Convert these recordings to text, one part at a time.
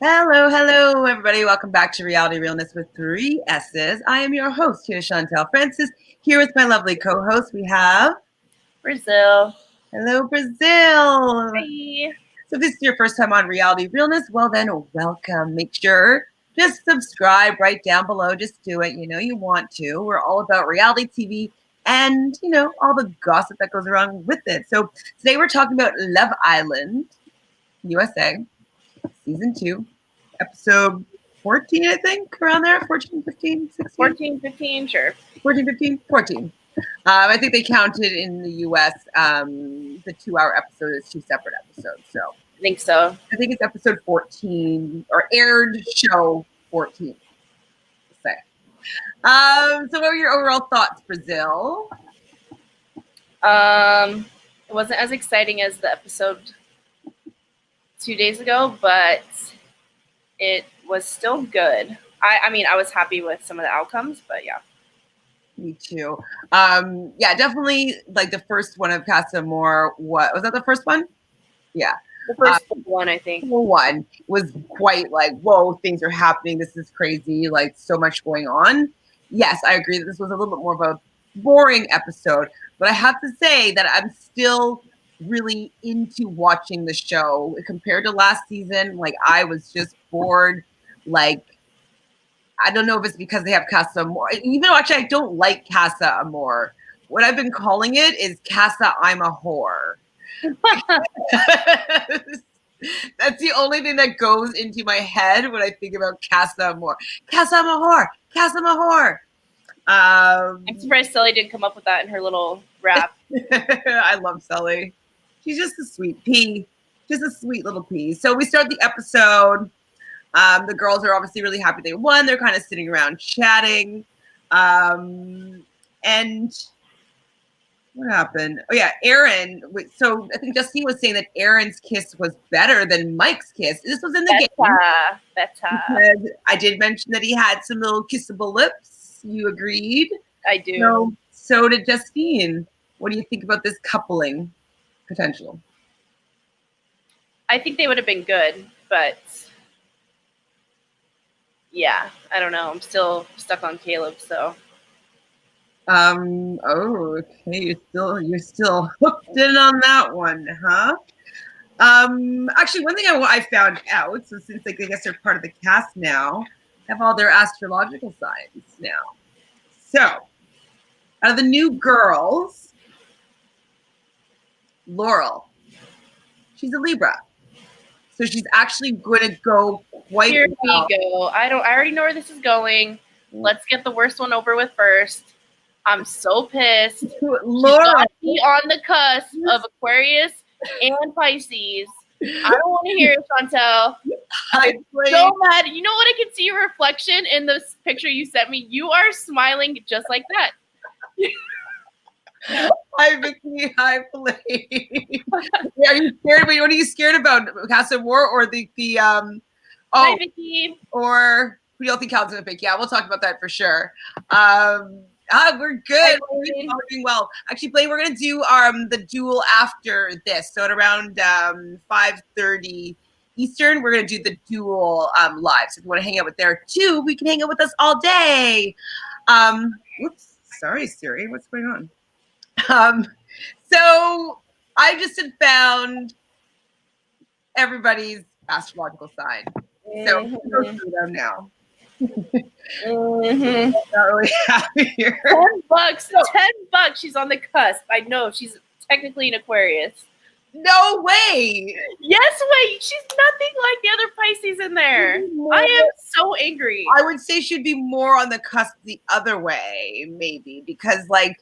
Hello, everybody. Welcome back to Reality Realness with 3 S's. I am your host here, Chantele Francis. Here with my lovely co-host, we have Brazil. Hello, Brazil. Hi. So if this is your first time on Reality Realness, well then, welcome. Make sure just subscribe right down below. Just do it. You know you want to. We're all about reality TV and, all the gossip that goes around with it. So today we're talking about Love Island, USA, Season 2. Episode 14, I think, around there. 14, 15, 16? 14, 15, sure. 14, 15, 14. I think they counted in the U.S. The 2-hour episode as 2 separate episodes. So I think so. I think it's episode 14, or aired show 14. Say. So what were your overall thoughts, Brazil? It wasn't as exciting as the episode 2 days ago, but it was still good. I mean, I was happy with some of the outcomes, but yeah. Me too. Yeah, definitely. Like the first one of Casa Amor. Was that the first one? Yeah. The first one, I think. One was quite like, whoa, things are happening. This is crazy. Like so much going on. Yes, I agree that this was a little bit more of a boring episode, but I have to say that I'm still really into watching the show compared to last season. Like I was just bored. Like, I don't know if it's because they have Casa Amor. Even though actually I don't like Casa Amor. What I've been calling it is Casa I'm a Whore. That's the only thing that goes into my head when I think about Casa Amor. Casa I'm a Whore. Casa I'm a Whore. I'm surprised Sully didn't come up with that in her little rap. I love Sully. She's just a sweet pea. Just a sweet little pea. So we start the episode. The girls are obviously really happy they won. They're kind of sitting around chatting. And what happened? Oh, yeah, Aaron. So I think Justine was saying that Aaron's kiss was better than Mike's kiss. This was in the game. Better. I did mention that he had some little kissable lips. You agreed? I do. So did Justine. What do you think about this coupling potential? I think they would have been good, but yeah, I don't know. I'm still stuck on Caleb, so. Oh, okay. You're still hooked in on that one, huh? Actually, one thing I found out, so since I guess they're part of the cast now, have all their astrological signs now. So, out of the new girls, Laurel, she's a Libra. So she's actually going to go quite Here well. we go. I already know where this is going. Let's get the worst one over with first. I'm so pissed. Laurel, be on the cusp of Aquarius and Pisces. I don't want to hear it, Chantele. I'm so mad. You know what? I can see your reflection in this picture you sent me. You are smiling just like that. Hi, Vicky. Hi, Blake. Yeah, are you scared? What are you scared about? Casa Amor or the Hi, Vicky. Or who do you think counts as a pick? Yeah, we'll talk about that for sure. We're good. We're doing well. Actually, Blaine, we're gonna do the duel after this. So at around 5:30 Eastern, we're gonna do the duel live. So if you want to hang out with there too, we can hang out with us all day. Whoops, sorry, Siri. What's going on? So I just had found everybody's astrological sign. So we'll go through them now. Not really happy here. $10. $10. She's on the cusp. I know she's technically an Aquarius. No way. Yes, way. She's nothing like the other Pisces in there. I am so angry. I would say she'd be more on the cusp the other way, maybe, because like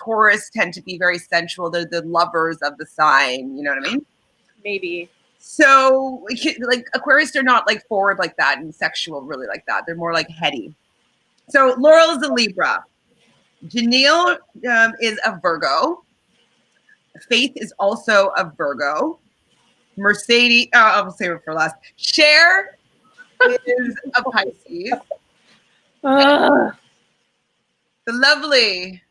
Taurus tend to be very sensual. They're the lovers of the sign. You know what I mean? Maybe. So like Aquarius, they're not like forward like that and sexual really like that. They're more like heady. So Laurel is a Libra. Janelle is a Virgo. Faith is also a Virgo. Mercedes, I'll save it for last. Cher is a Pisces. The lovely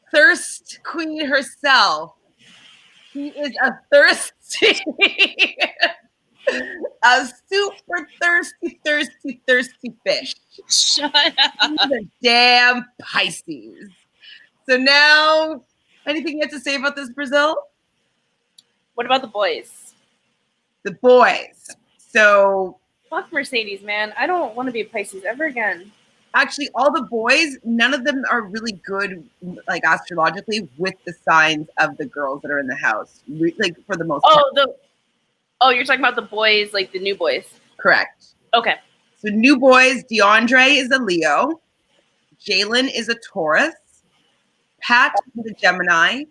thirst queen herself. She is a thirsty a super thirsty fish. Shut up. The damn Pisces. So now, anything you have to say about this, Brazil? What about the boys? The boys. So Fuck Mercedes, man. I don't want to be a Pisces ever again. actually, all the boys, none of them are really good, like astrologically, with the signs of the girls that are in the house. Like for the most part. You're talking about the boys, like the new boys. Correct. Okay. So new boys, DeAndre is a Leo, Jalen is a Taurus, Pat is a Gemini,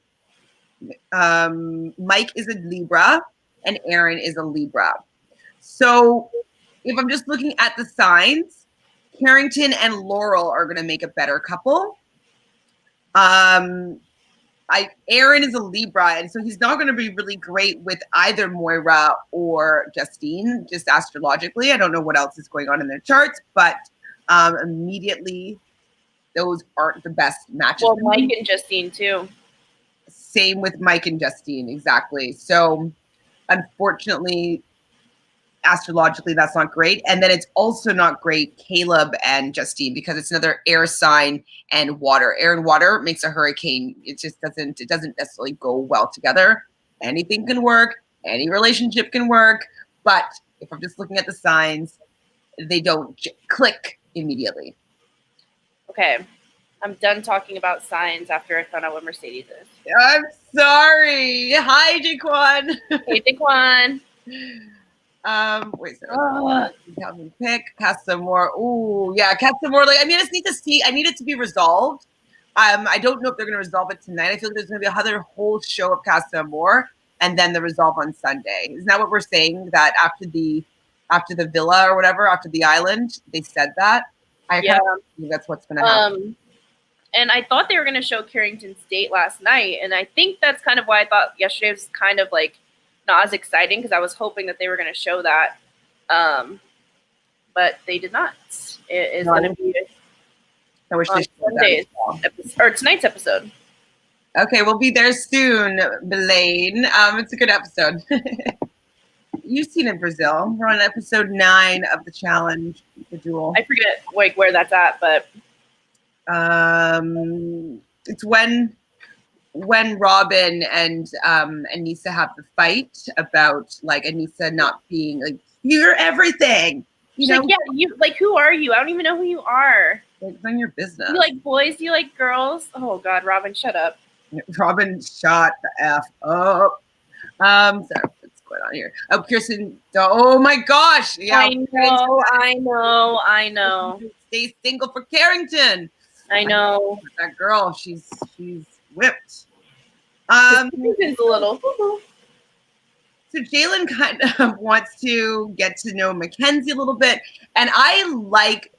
Mike is a Libra, and Aaron is a Libra. So if I'm just looking at the signs, Carrington and Laurel are going to make a better couple. Aaron is a Libra, and so he's not going to be really great with either Moira or Justine, just astrologically. I don't know what else is going on in their charts, but immediately those aren't the best matches. Well, Mike and Justine too. Same with Mike and Justine, exactly. So unfortunately, astrologically, that's not great. And then it's also not great, Caleb and Justine, because it's another air sign and water. Air and water makes a hurricane. It just doesn't necessarily go well together. Anything can work. Any relationship can work. But if I'm just looking at the signs, they don't click immediately. Okay. I'm done talking about signs after I found out what Mercedes is. I'm sorry. Hi, Jaquan. Hey, Jaquan. Wait, so Calvin pick Casa Amor. Ooh, yeah, Casa Amor. Like, I mean, I just need to see. I need it to be resolved. I don't know if they're going to resolve it tonight. I feel like there's going to be another whole show of Casa Amor, and then the resolve on Sunday. Isn't that what we're saying? That after the villa or whatever, after the island, they said that. I think that's what's going to happen. And I thought they were going to show Carrington's date last night, and I think that's kind of why I thought yesterday was kind of like not as exciting, because I was hoping that they were going to show that, but they did not. It is going to be on Sunday's or tonight's episode. Okay, we'll be there soon, Blaine. It's a good episode. You've seen it, Brazil. We're on episode 9 of the challenge, the duel. I forget like where that's at, but it's when Robin and Anissa have the fight about like Anissa not being like, you're everything. You know? Like, yeah, you like, who are you? I don't even know who you are. It's none of your business. You like boys? You like girls? Oh God, Robin, shut up. Robin, shut the F up. Sorry, what's going on here? Oh, Kirsten. Oh my gosh. Yeah. I know. Stay single for Carrington. I know. That girl, she's whipped. Carrington's a little. So Jalen kind of wants to get to know Mackenzie a little bit, and I like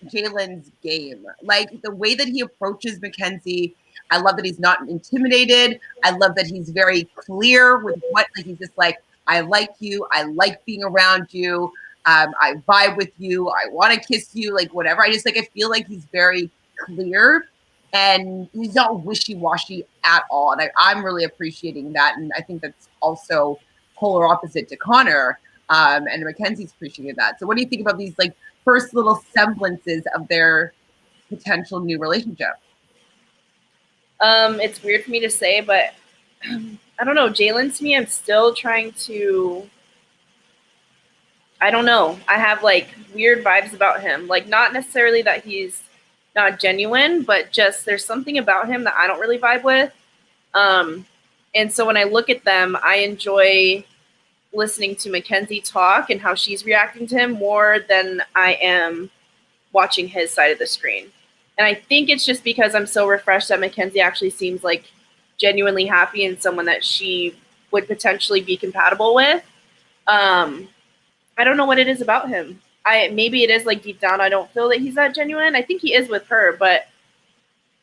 Jalen's game, like the way that he approaches Mackenzie. I love that he's not intimidated. I love that he's very clear with what, like he's just like, I like you. I like being around you. I vibe with you. I want to kiss you. Like whatever. I feel like he's very clear, and he's not wishy-washy at all. And I'm really appreciating that. And I think that's also polar opposite to Connor. And Mackenzie's appreciated that. So what do you think about these like first little semblances of their potential new relationship? It's weird for me to say, but I don't know. Jalen, to me, I'm still trying to, I don't know. I have like weird vibes about him. Like not necessarily that he's not genuine, but just there's something about him that I don't really vibe with. And so when I look at them, I enjoy listening to Mackenzie talk and how she's reacting to him more than I am watching his side of the screen. And I think it's just because I'm so refreshed that Mackenzie actually seems like genuinely happy and someone that she would potentially be compatible with. I don't know what it is about him. Maybe it is like deep down, I don't feel that he's that genuine. I think he is with her, but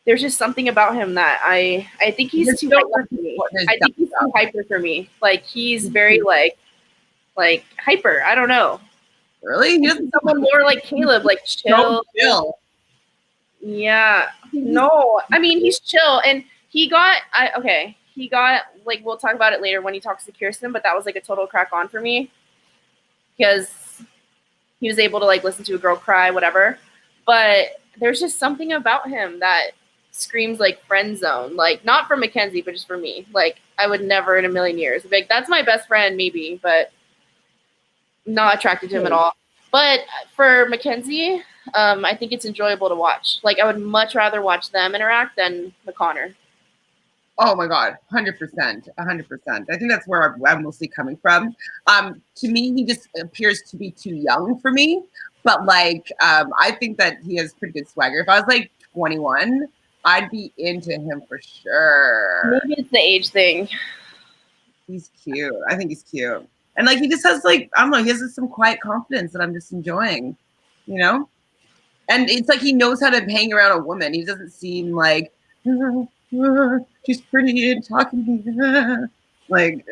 there's just something about him that I think he's too hyper for me. I think he's too hyper for me. Like he's very like hyper. I don't know. Really? He's someone more like Caleb, like chill. Yeah. No. I mean, he's chill, and he got like, we'll talk about it later when he talks to Kirsten, but that was like a total crack on for me. because he was able to like listen to a girl cry, whatever. But there's just something about him that screams like friend zone. Like not for Mackenzie, but just for me. Like I would never in a million years. Like that's my best friend, maybe, but not attracted to him at all. But for Mackenzie, I think it's enjoyable to watch. Like I would much rather watch them interact than McConnor. Oh my God, 100%, 100%. I think that's where I'm mostly coming from. To me, he just appears to be too young for me. But like, I think that he has pretty good swagger. If I was like 21, I'd be into him for sure. Maybe it's the age thing. He's cute. I think he's cute. And like, he just has like, I don't know, he has some quiet confidence that I'm just enjoying, you know? And it's like he knows how to hang around a woman. He doesn't seem like, she's pretty and talking to me. Like,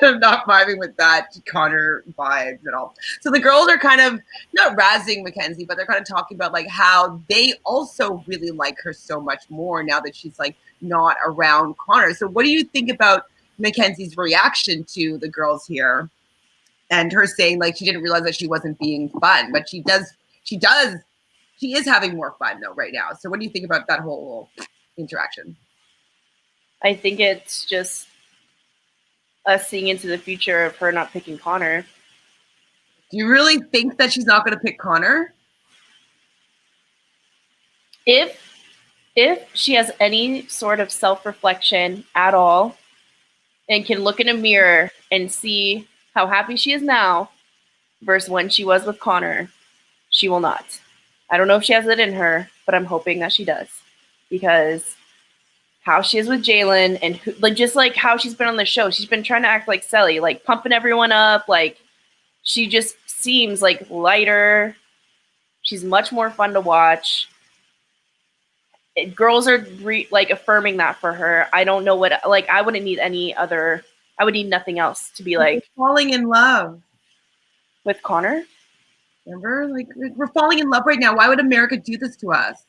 I'm not vibing with that Connor vibes at all. So the girls are kind of not razzing Mackenzie, but they're kind of talking about like how they also really like her so much more now that she's like not around Connor. So what do you think about Mackenzie's reaction to the girls here and her saying like she didn't realize that she wasn't being fun, but she is having more fun though right now. So what do you think about that whole interaction? I think it's just us seeing into the future of her not picking Connor. Do you really think that she's not going to pick Connor? If she has any sort of self-reflection at all and can look in a mirror and see how happy she is now versus when she was with Connor, she will not. I don't know if she has it in her, but I'm hoping that she does. Because how she is with Jalen and who, like just like how she's been on the show, she's been trying to act like Sally, like pumping everyone up. Like she just seems like lighter. She's much more fun to watch. Girls are like affirming that for her. I don't know what, like I wouldn't need any other. I would need nothing else to be like falling in love with Connor. Remember, like we're falling in love right now. Why would America do this to us?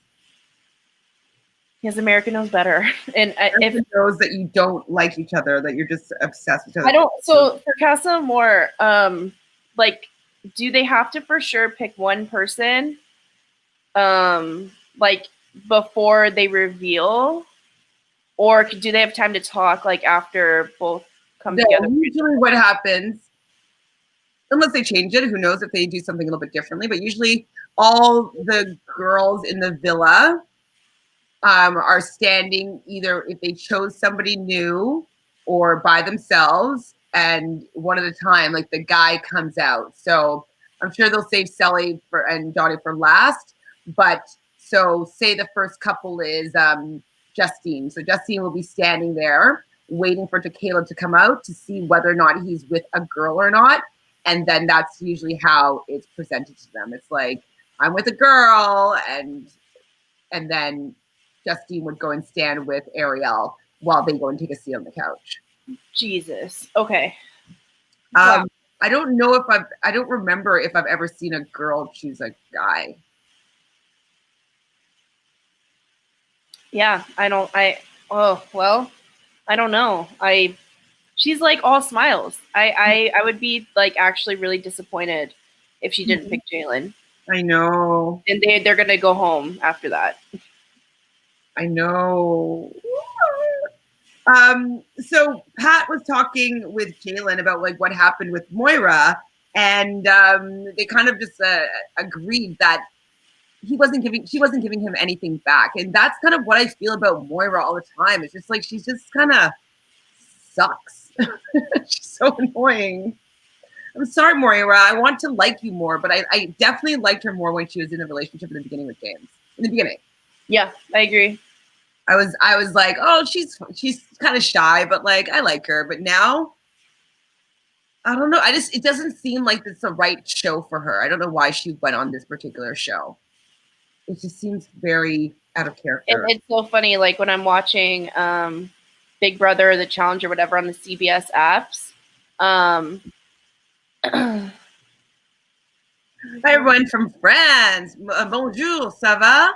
Because America knows better, and if it knows that you don't like each other, that you're just obsessed with each other. I don't. So for Casa Amor, like, do they have to for sure pick one person, like before they reveal, or do they have time to talk like after both come together? Usually, what happens, unless they change it, who knows if they do something a little bit differently? But usually, all the girls in the villa are standing either if they chose somebody new or by themselves, and one at a time, like the guy comes out. So I'm sure they'll save Sally and Dottie for last. But so say the first couple is Justine. So Justine will be standing there waiting for Caleb to come out to see whether or not he's with a girl or not. And then that's usually how it's presented to them. It's like, I'm with a girl, and then Justine would go and stand with Ariel while they go and take a seat on the couch. Jesus. Okay. Wow. I don't know if I don't remember if I've ever seen a girl choose a guy. Yeah, I don't know. She's like all smiles. I would be like actually really disappointed if she didn't pick Jalen. I know. And they're gonna go home after that. I know. So Pat was talking with Jalen about like what happened with Moira, and they kind of just agreed that she wasn't giving him anything back. And that's kind of what I feel about Moira all the time. It's just like she's just kind of sucks. She's so annoying. I'm sorry, Moira. I want to like you more, but I definitely liked her more when she was in a relationship in the beginning with James. In the beginning. Yeah, I agree. I was like, oh, she's kind of shy, but like I like her. But now, I don't know. It doesn't seem like it's the right show for her. I don't know why she went on this particular show. It just seems very out of character. And it's so funny, like when I'm watching Big Brother, The Challenge, or whatever on the CBS apps. Hi, everyone from France. Bonjour, ça va?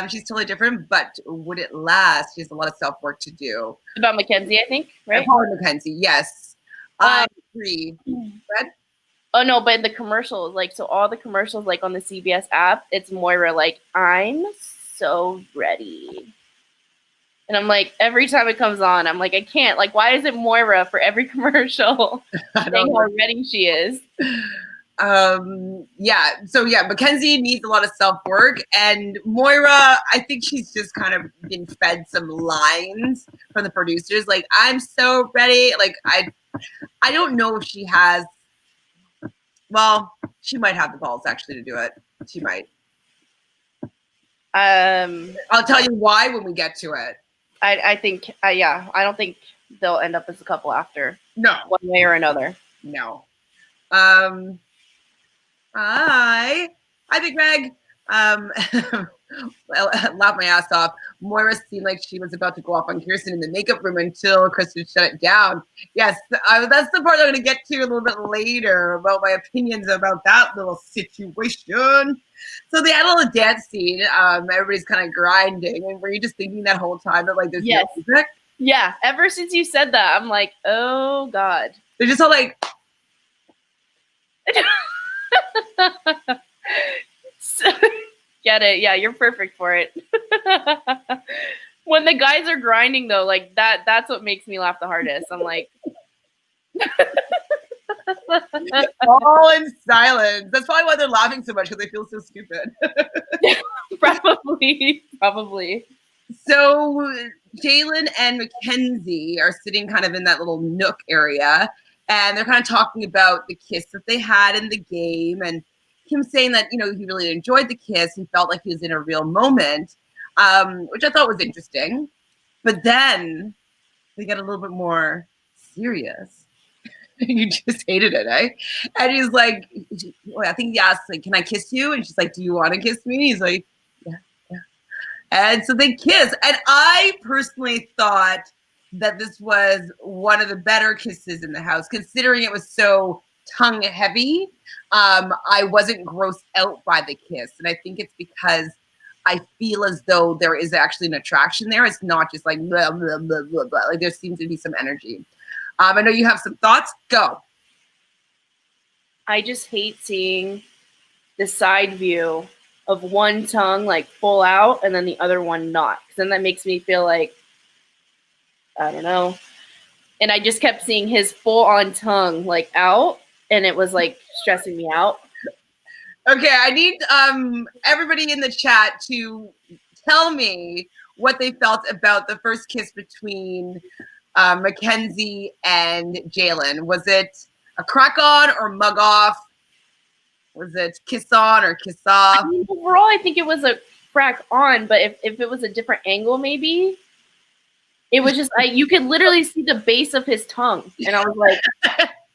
She's totally different, but would it last? She has a lot of self-work to do. About Mackenzie, I think, right? Mackenzie, yes. I agree. Fred? Oh no, but in the commercials, like, so all the commercials, like on the CBS app, it's Moira like, I'm so ready. And I'm like, every time it comes on, I'm like, I can't. Like, why is it Moira for every commercial saying how ready she is? Yeah. So yeah, Mackenzie needs a lot of self-work, and Moira, I think she's just kind of been fed some lines from the producers. Like, I'm so ready. Like, I don't know if she has. Well, she might have the balls actually to do it. She might. I'll tell you why when we get to it. I think, yeah, I don't think they'll end up as a couple after. No. One way or another. No. Hi, Big Meg. I laughed my ass off. Moira seemed like she was about to go off on Kirsten in the makeup room until Kristen shut it down. Yes, that's the part I'm going to get to a little bit later about my opinions about that little situation. So they had a little dance scene. Everybody's kind of grinding. And were you just thinking that whole time that, like, there's no music? Yeah, ever since you said that, I'm like, oh, God. They're just all like... So, get it? Yeah, you're perfect for it. When the guys are grinding, though, like, that's what makes me laugh the hardest. I'm like... all in silence. That's probably why they're laughing so much, because they feel so stupid. Probably. So Jalen and Mackenzie are sitting kind of in that little nook area, and they're kind of talking about the kiss that they had in the game, and him saying that, you know, he really enjoyed the kiss. He felt like he was in a real moment, which I thought was interesting. But then they get a little bit more serious. You just hated it, eh? And he's like, I think he asked, like, can I kiss you? And she's like, do you want to kiss me? He's like, yeah. And so they kiss. And I personally thought that this was one of the better kisses in the house, considering it was so tongue heavy. I wasn't grossed out by the kiss. And I think it's because I feel as though there is actually an attraction there. It's not just like blah, blah, blah, blah, blah. Like, there seems to be some energy. I know you have some thoughts. Go. I just hate seeing the side view of one tongue like full out and then the other one not. Because then that makes me feel like, I don't know. And I just kept seeing his full on tongue like out, and it was like stressing me out. Okay, I need everybody in the chat to tell me what they felt about the first kiss between Mackenzie and Jalen. Was it a crack on or mug off? Was it kiss on or kiss off? I mean, overall, I think it was a crack on, but if it was a different angle, maybe it was just like you could literally see the base of his tongue, and I was like,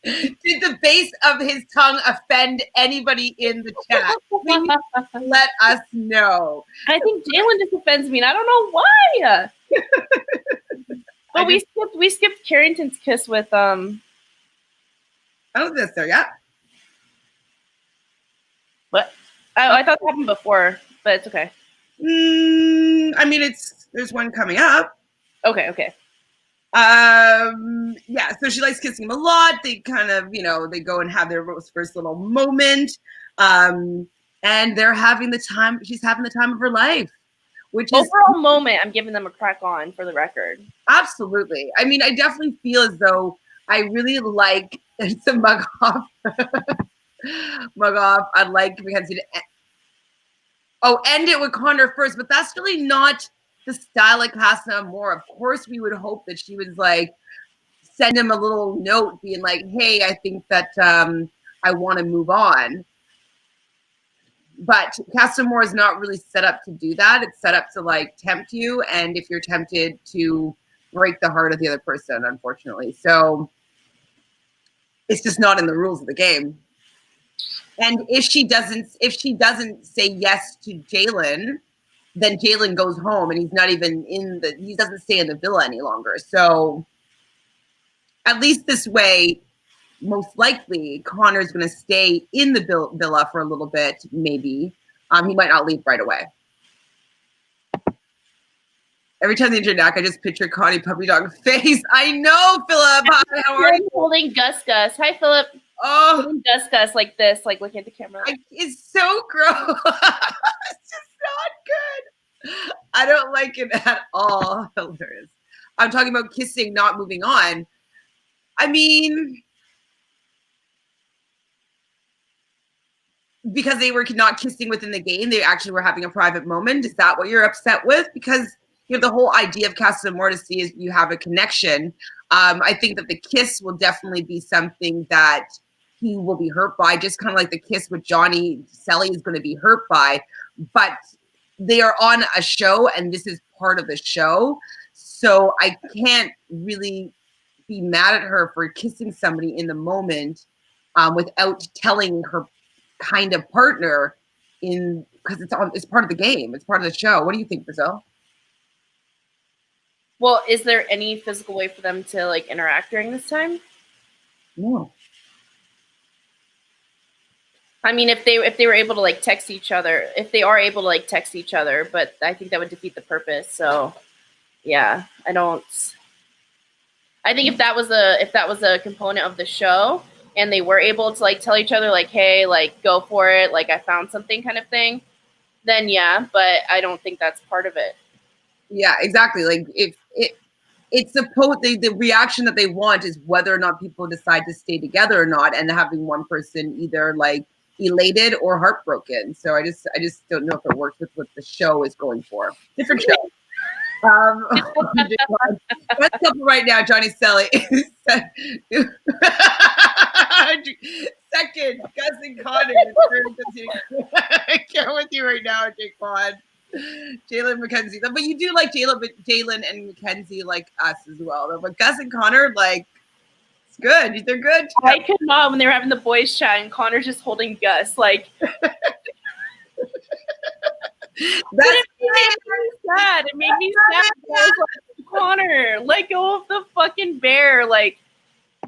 did the base of his tongue offend anybody in the chat? Please let us know. I think Jalen just offends me, and I don't know why. But we skipped Carrington's kiss with I don't think that's there yet. What? I thought that happened before, but it's okay. I mean, there's one coming up. Okay. Yeah, so she likes kissing him a lot. They kind of, you know, they go and have their first little moment. And they're having the time, she's having the time of her life. Which is overall moment, I'm giving them a crack on for the record. Absolutely. I mean, I definitely feel as though I really like to mug off. Mug off. I'd like Mackenzie to end it with Connor first, but that's really not the style of Casa Amor. Of course, we would hope that she was like send him a little note being like, hey, I think that I want to move on. But Casa Amor is not really set up to do that. It's set up to like tempt you, and if you're tempted, to break the heart of the other person, unfortunately. So it's just not in the rules of the game. And if she doesn't say yes to Jalen, then Jalen goes home, and he's not even he doesn't stay in the villa any longer. So at least this way, most likely Connor's going to stay in the villa for a little bit, maybe. He might not leave right away. Every time they enter Knack, I just picture Connie puppy dog face. I know, Philip. Hi, how are you? Holding Gus. Hi, Philip. Oh, Gus like this, like looking at the camera. it's so gross. It's just not good. I don't like it at all. Hilarious. I'm talking about kissing, not moving on. I mean, because they were not kissing within the game, they actually were having a private moment. Is that what you're upset with? Because the whole idea of Casa Amor is you have a connection. I think that the kiss will definitely be something that he will be hurt by, just kind of like the kiss with Johnny Selly is going to be hurt by. But they are on a show, and this is part of the show. So I can't really be mad at her for kissing somebody in the moment without telling her kind of partner because it's part of the game. It's part of the show. What do you think, Brazil? Well, is there any physical way for them to like interact during this time? No. I mean, if they were able to like text each other, if they are able to like text each other, but I think that would defeat the purpose. So, yeah, I think if that was a component of the show, and they were able to like tell each other like, hey, like go for it, like I found something kind of thing, then yeah, but I don't think that's part of it. Yeah, exactly. Like if it's supposed the reaction that they want is whether or not people decide to stay together or not, and having one person either like elated or heartbroken. So I just don't know if it works with what the show is going for. Different show. Best couple right now, Johnny Selly. Second, Gus and Connor. I can't with you right now, Jake Quan. Jalen Mackenzie. But you do like Jalen and Mackenzie like us as well. Though. But Gus and Connor, like, it's good. They're good. I could not when they were having the boys chat and Connor's just holding Gus. Like, it made me sad. It made me sad. I was like, Connor, let go of the fucking bear. Like,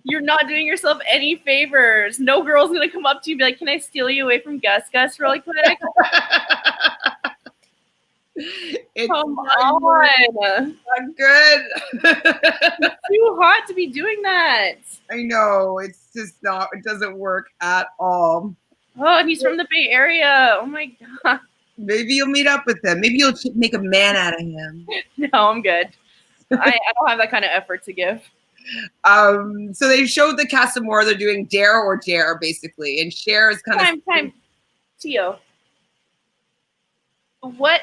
you're not doing yourself any favors. No girl's gonna come up to you and be like, "Can I steal you away from Gus really quick?" Come on. Not good. It's too hot to be doing that. I know. It's just not. It doesn't work at all. Oh, and he's from the Bay Area. Oh my god. Maybe you'll meet up with him. Maybe you'll make a man out of him. No, I'm good. I don't have that kind of effort to give. So they showed the Casa Amor. They're doing dare or dare, basically. And Cher is kind of... Time. Tio. What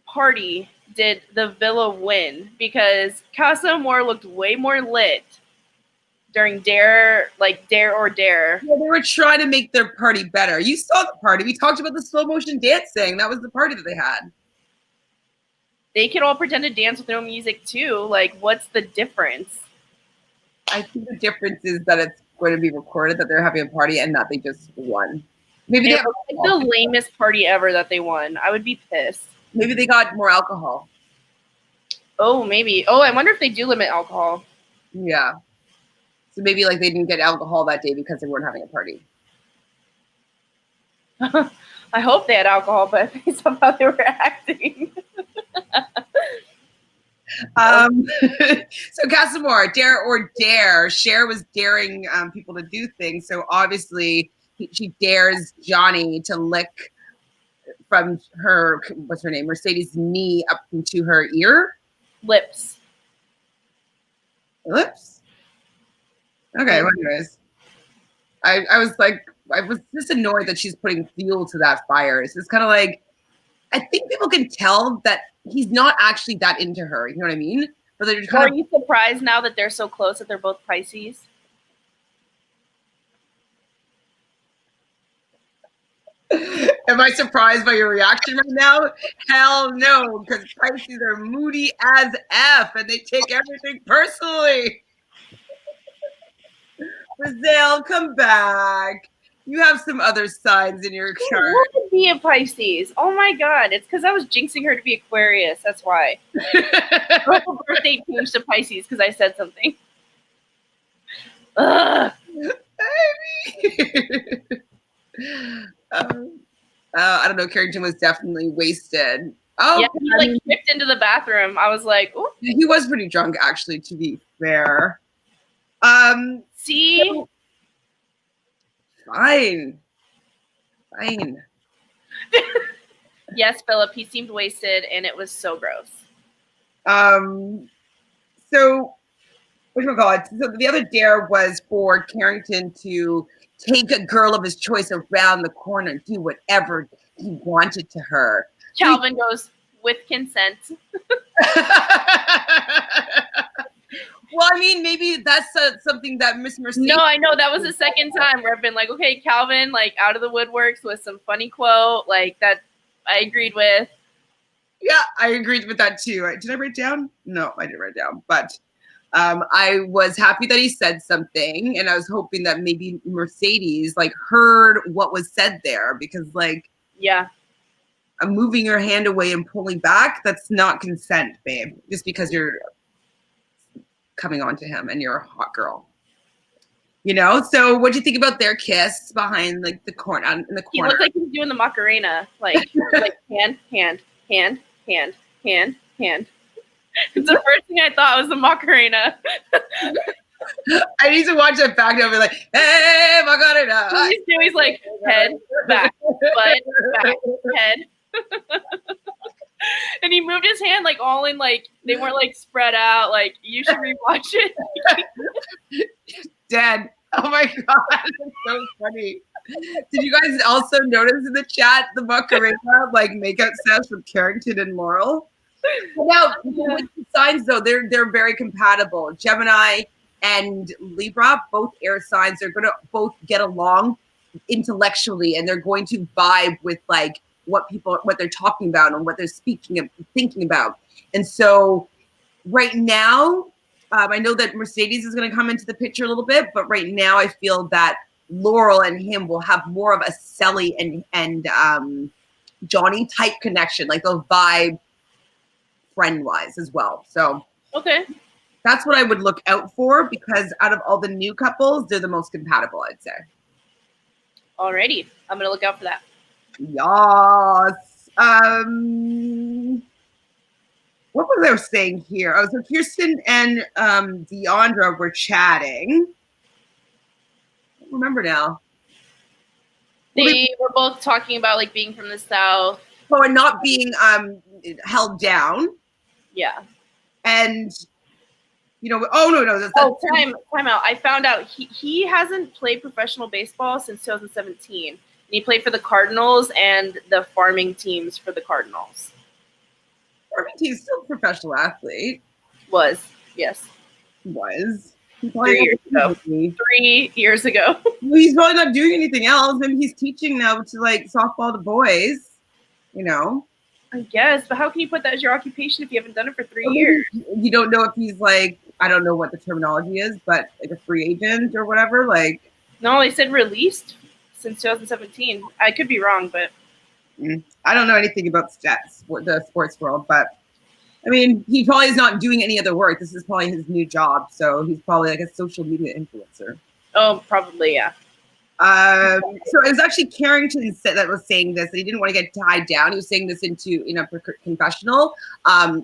party did the villa win? Because Casa Amor looked way more lit during dare or dare. Yeah, they were trying to make their party better. You saw the party. We talked about the slow motion dancing. That was the party that they had. They could all pretend to dance with no music too. Like, what's the difference? I think the difference is that it's going to be recorded that they're having a party and not they just won. Maybe they have like the lamest party ever that they won. I would be pissed. Maybe they got more alcohol. Oh, maybe. Oh, I wonder if they do limit alcohol. Yeah. So maybe like they didn't get alcohol that day because they weren't having a party. I hope they had alcohol, but based on how they were acting. So Casa Amor, dare or dare. Cher was daring people to do things. So obviously she dares Johnny to lick from her, what's her name, Mercedes' knee up into her ear. Lips. Okay, well, anyways. I was just annoyed that she's putting fuel to that fire. It's just kind of like, I think people can tell that he's not actually that into her. You know what I mean? But they're just Are you surprised now that they're so close that they're both Pisces? Am I surprised by your reaction right now? Hell no, because Pisces are moody as F and they take everything personally. Brazil, come back. You have some other signs in your chart. Who would be a Pisces? Oh my god, it's because I was jinxing her to be Aquarius. That's why. Her birthday changed to Pisces because I said something. Ugh. I don't know. Carrington was definitely wasted. Oh, yeah, he tripped into the bathroom. I was like, ooh. He was pretty drunk, actually, to be fair. See, Fine. Yes, Philip, he seemed wasted, and it was so gross. So, whatchamacallit? So the other dare was for Carrington to take a girl of his choice around the corner and do whatever he wanted to her. Calvin goes, with consent. Well, I mean, maybe that's something that Miss Mercedes... No, I know. That was the second time where I've been like, okay, Calvin, like, out of the woodworks with some funny quote, like, that I agreed with. Yeah, I agreed with that too. Did I write down? No, I didn't write down. But I was happy that he said something, and I was hoping that maybe Mercedes, like, heard what was said there, because, like... Yeah. I'm moving your hand away and pulling back. That's not consent, babe. Just because you're coming on to him and you're a hot girl. You know? So what do you think about their kiss behind, like, the corner? In the corner? He looked like he was doing the Macarena. Like, like hand. It's the first thing I thought was the Macarena. I need to watch that back and I'll be like, hey, Macarena. He's like, head, back, butt, back, head. And he moved his hand like all in, like, they weren't like spread out. Like, you should rewatch it. Dead. Oh my God, that's so funny. Did you guys also notice in the chat the Macarena like makeout sets with Carrington and Laurel? Now, with the signs though, they're very compatible. Gemini and Libra, both air signs, they're gonna both get along intellectually, and they're going to vibe with like what they're talking about and what they're speaking and thinking about. And so right now, I know that Mercedes is going to come into the picture a little bit, but right now I feel that Laurel and him will have more of a Sally and Johnny type connection. Like they'll vibe friend-wise as well. So okay, that's what I would look out for, because out of all the new couples, they're the most compatible, I'd say. Alrighty, I'm gonna look out for that. Yes. What was I saying here? Oh, so Kirsten and Deandra were chatting. I don't remember now. They were both talking about like being from the South. Oh, and not being held down. Yeah. And you know, that's time out. I found out he hasn't played professional baseball since 2017. And he played for the Cardinals and the farming teams for the Cardinals. Farming team's still a professional athlete. Was, yes. Was. 3 years ago. 3 years ago. Well, he's probably not doing anything else. Maybe he's teaching now to like softball to boys. You know. I guess, but how can you put that as your occupation if you haven't done it for 3 years? You don't know if he's like, I don't know what the terminology is, but like a free agent or whatever. Like, no, they said released since 2017. I could be wrong, but I don't know anything about stats, the sports world. But I mean, he probably is not doing any other work. This is probably his new job, so he's probably like a social media influencer. Oh, probably, yeah. So it was actually Carrington that was saying this. That he didn't want to get tied down. He was saying this in a confessional.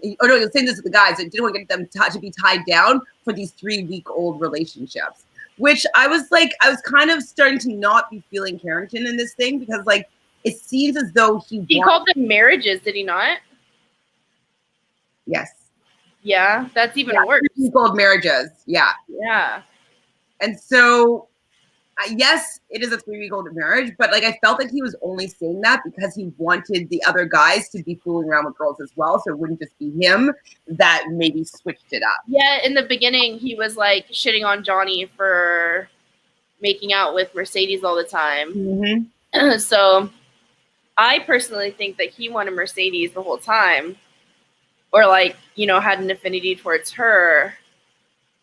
He was saying this to the guys. That didn't want to get them to be tied down for these 3-week-old relationships. Which I was kind of starting to not be feeling Carrington in this thing, because like it seems as though he called them marriages, did he not? Yes. Yeah, that's even worse. He called marriages. Yeah. Yeah. And so. Yes, it is a 3-week-old marriage, but like I felt like he was only saying that because he wanted the other guys to be fooling around with girls as well, so it wouldn't just be him that maybe switched it up. Yeah, in the beginning, he was like shitting on Johnny for making out with Mercedes all the time. Mm-hmm. So I personally think that he wanted Mercedes the whole time, or like, you know, had an affinity towards her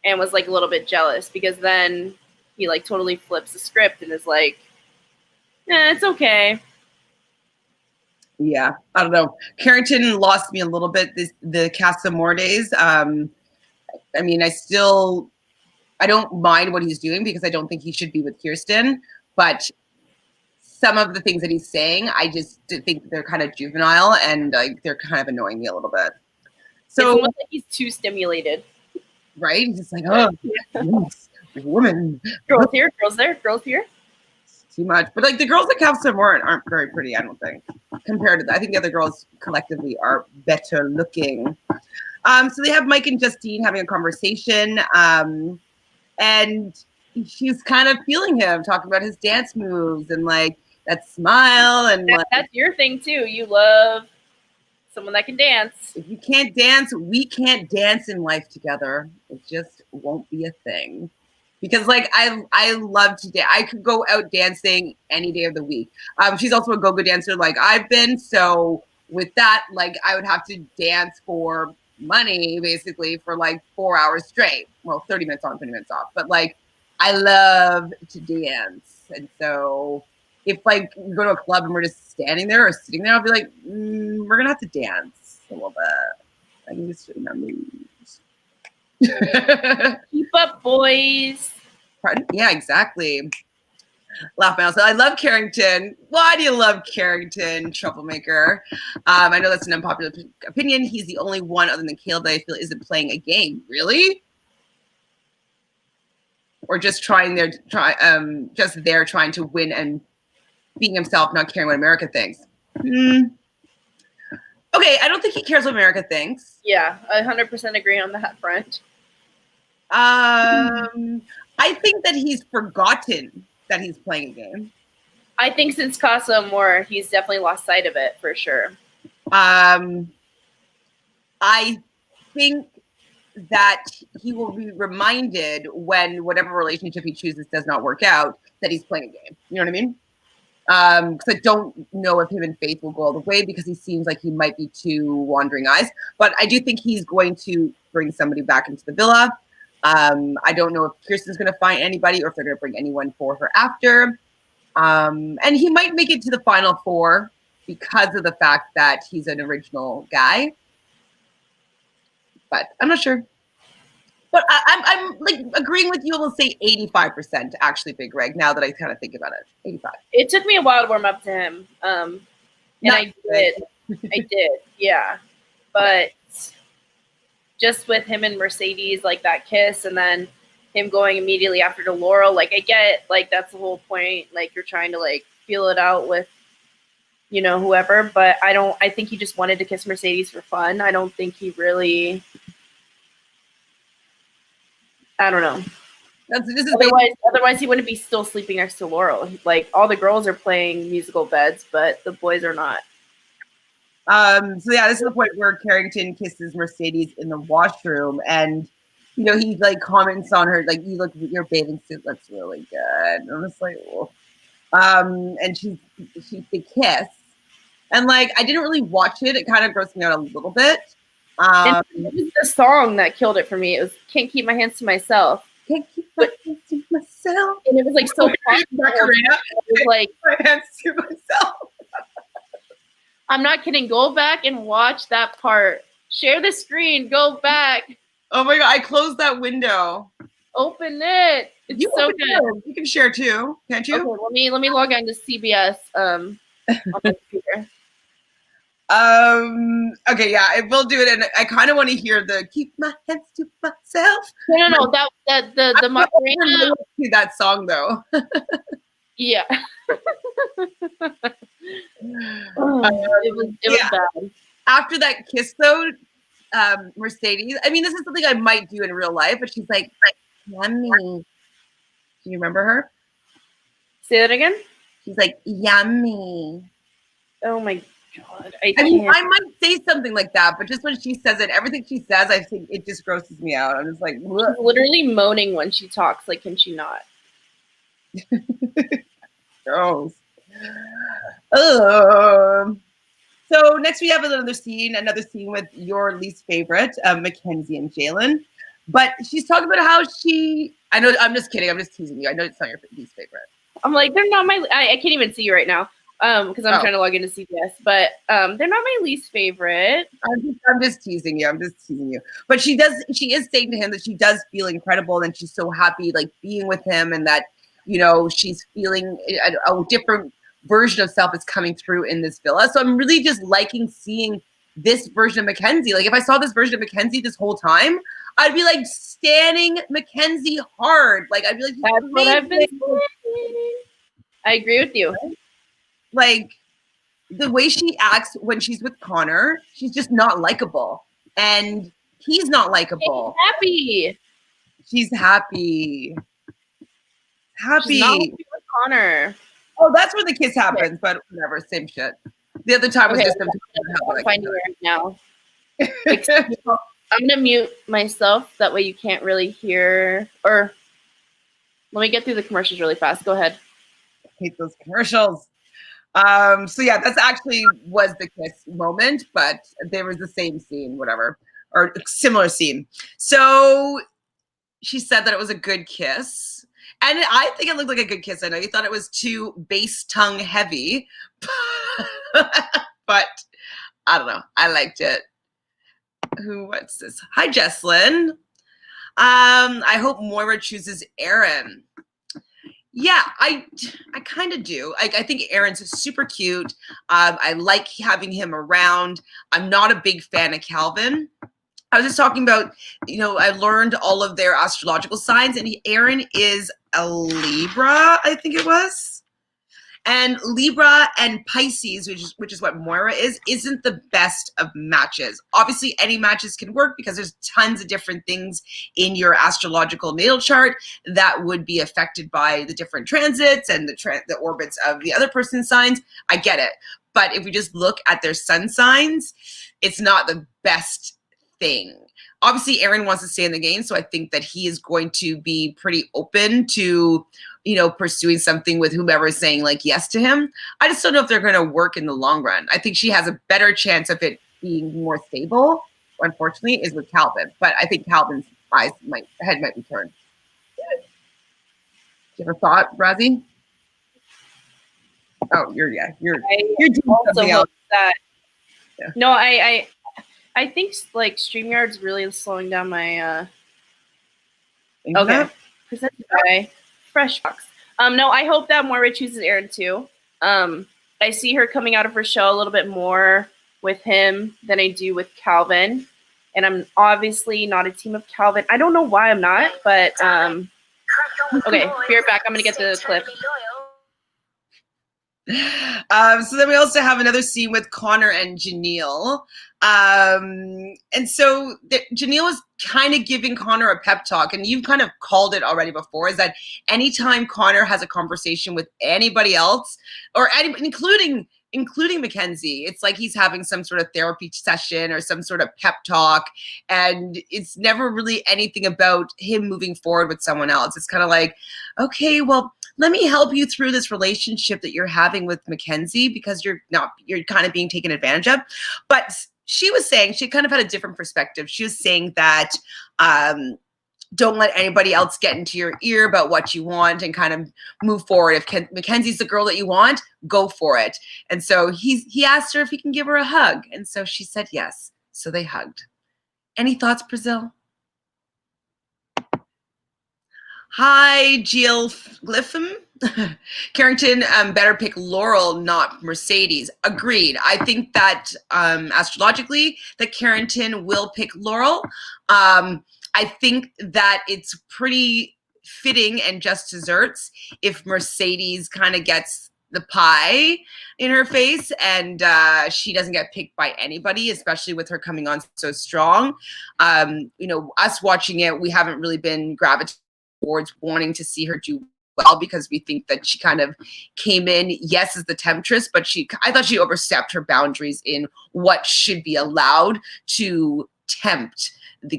and was like a little bit jealous, because then he like totally flips the script and is like, it's okay. Yeah, I don't know. Carrington lost me a little bit the Casa Amor days. I mean, I don't mind what he's doing, because I don't think he should be with Kirsten, but some of the things that he's saying, I just think they're kind of juvenile, and like they're kind of annoying me a little bit. So it's almost like he's too stimulated. Right? He's just like, oh, yes. Woman, girls here, girls there, girls here. too much. But like the girls at Casa Amor aren't very pretty, I don't think, compared to that. I think the other girls collectively are better looking. So they have Mike and Justine having a conversation, and she's kind of feeling him, talking about his dance moves and like that smile. And that's your thing too. You love someone that can dance. If you can't dance, we can't dance in life together. It just won't be a thing. Because like I love to dance. I could go out dancing any day of the week. She's also a go-go dancer like I've been. So with that, like I would have to dance for money basically for like 4 hours straight. Well, 30 minutes on, 30 minutes off. But like I love to dance. And so if like we go to a club and we're just standing there or sitting there, I'll be like, we're gonna have to dance a little bit. I can just show my moves. Keep up, boys. Pardon? Yeah, exactly. Laugh my ass. I love Carrington. Why do you love Carrington, troublemaker? I know that's an unpopular opinion. He's the only one other than Caleb that I feel isn't playing a game. Really? Or just trying to win and being himself, not caring what America thinks. Okay, I don't think he cares what America thinks. Yeah, I 100% agree on that front. I think that he's forgotten that he's playing a game. I think since Casa Amor, he's definitely lost sight of it for sure. I think that he will be reminded when whatever relationship he chooses does not work out that he's playing a game. You know what I mean? Because I don't know if him and Faith will go all the way because he seems like he might be too wandering eyes. But I do think he's going to bring somebody back into the villa. I don't know if Kirsten's going to find anybody or if they're going to bring anyone for her after. And he might make it to the final four because of the fact that he's an original guy. But I'm not sure. But I'm like agreeing with you. We'll say 85% actually, Big Greg. Now that I kind of think about it, 85. It took me a while to warm up to him, and I did. Yeah. But just with him and Mercedes, like that kiss, and then him going immediately after to Laurel, like I get, like that's the whole point. Like you're trying to like feel it out with, you know, whoever. But I think he just wanted to kiss Mercedes for fun. I don't think he really. I don't know. Otherwise, he wouldn't be still sleeping next to Laurel. Like all the girls are playing musical beds, but the boys are not. So yeah, this is the point where Carrington kisses Mercedes in the washroom, and you know he like comments on her like, "You look, your bathing suit looks really good." And I'm just like, oh. And they kiss, and like I didn't really watch it. It kind of grossed me out a little bit. It was the song that killed it for me. It was "Can't Keep My Hands to Myself." Can't keep my hands to myself. And it was like so popular. It was like my hands to myself. I'm not kidding. Go back and watch that part. Share the screen. Go back. Oh my god! I closed that window. Open it. It's so good. You can share too, can't you? Okay, let me log on to CBS on my computer. Okay, yeah, I will do it, and I kind of want to hear the "Keep My Hands to Myself." No, that the Macarena. To that song though. Yeah. It was bad. After that kiss though, Mercedes. I mean, this is something I might do in real life, but she's like, "Yummy." Do you remember her? Say that again. She's like, "Yummy." Oh my god! I mean, I might say something like that, but just when she says it, everything she says, I think it just grosses me out. I'm just like, she's literally moaning when she talks. Like, can she not? Gross. So next we have another scene with your least favorite, Mackenzie and Jalen. But she's talking about how I know, I'm just kidding. I'm just teasing you. I know it's not your least favorite. I'm like, they're not my, I can't even see you right now. Because I'm trying to log into CBS, but they're not my least favorite. I'm just teasing you. But she is saying to him that she does feel incredible and she's so happy like being with him, and that, you know, she's feeling a different version of self is coming through in this villa. So I'm really just liking seeing this version of Mackenzie. Like if I saw this version of Mackenzie this whole time, I'd be like standing Mackenzie hard. Like I'd be like, that's what I've been saying. I agree with you. Like, the way she acts when she's with Connor, she's just not likable. And he's not likable. Happy. She's happy. She's not with Connor. Oh, that's where the kiss happens, but whatever, same shit. The other time was just them. I'm finding it right now. I'm gonna mute myself. That way you can't really hear. Or let me get through the commercials really fast. Go ahead. I hate those commercials. So yeah, that's actually was the kiss moment, but there was the same scene, whatever, or similar scene. So she said that it was a good kiss. And I think it looked like a good kiss. I know you thought it was too base tongue heavy, but I don't know. I liked it. What's this? Hi, Jesslyn. I hope Moira chooses Aaron. Yeah, I kind of do. I think Aaron's super cute. I like having him around. I'm not a big fan of Calvin. I was just talking about, I learned all of their astrological signs, and Aaron is a Libra, I think it was. And Libra and Pisces, which is what Moira isn't the best of matches. Obviously, any matches can work because there's tons of different things in your astrological natal chart that would be affected by the different transits and the orbits of the other person's signs. I get it. But if we just look at their sun signs, it's not the best thing. Obviously, Aaron wants to stay in the game, so I think that he is going to be pretty open to, pursuing something with whomever is saying like yes to him. I just don't know if they're going to work in the long run. I think she has a better chance of it being more stable, unfortunately, is with Calvin. But I think Calvin's head might be turned. Do you have a thought, Brazzy? Oh, you're doing something else. That. Yeah. No, I think like StreamYard's really slowing down my okay. Presented by Freshbox. No, I hope that Moira chooses Aaron too. I see her coming out of her shell a little bit more with him than I do with Calvin. And I'm obviously not a team of Calvin. I don't know why I'm not, but okay, be right back. I'm gonna get the clip. So then we also have another scene with Connor and Janelle. And so Janelle is kind of giving Connor a pep talk, and you've kind of called it already before, is that anytime Connor has a conversation with anybody else, or including Mackenzie, it's like he's having some sort of therapy session or some sort of pep talk, and it's never really anything about him moving forward with someone else. It's kind of like, okay, well, let me help you through this relationship that you're having with Mackenzie because you're kind of being taken advantage of. But she was saying, she kind of had a different perspective. She was saying that don't let anybody else get into your ear about what you want and kind of move forward. If Mackenzie's the girl that you want, go for it. And so he asked her if he can give her a hug. And so she said yes. So they hugged. Any thoughts, Brazil? Hi, Jill Gliffam. Carrington better pick Laurel, not Mercedes. Agreed. I think that astrologically that Carrington will pick Laurel. I think that it's pretty fitting and just desserts if Mercedes kind of gets the pie in her face and she doesn't get picked by anybody, especially with her coming on so strong. Us watching it, we haven't really been gravitating towards wanting to see her do well because we think that she kind of came in, yes, as the temptress, but I thought she overstepped her boundaries in what should be allowed to tempt the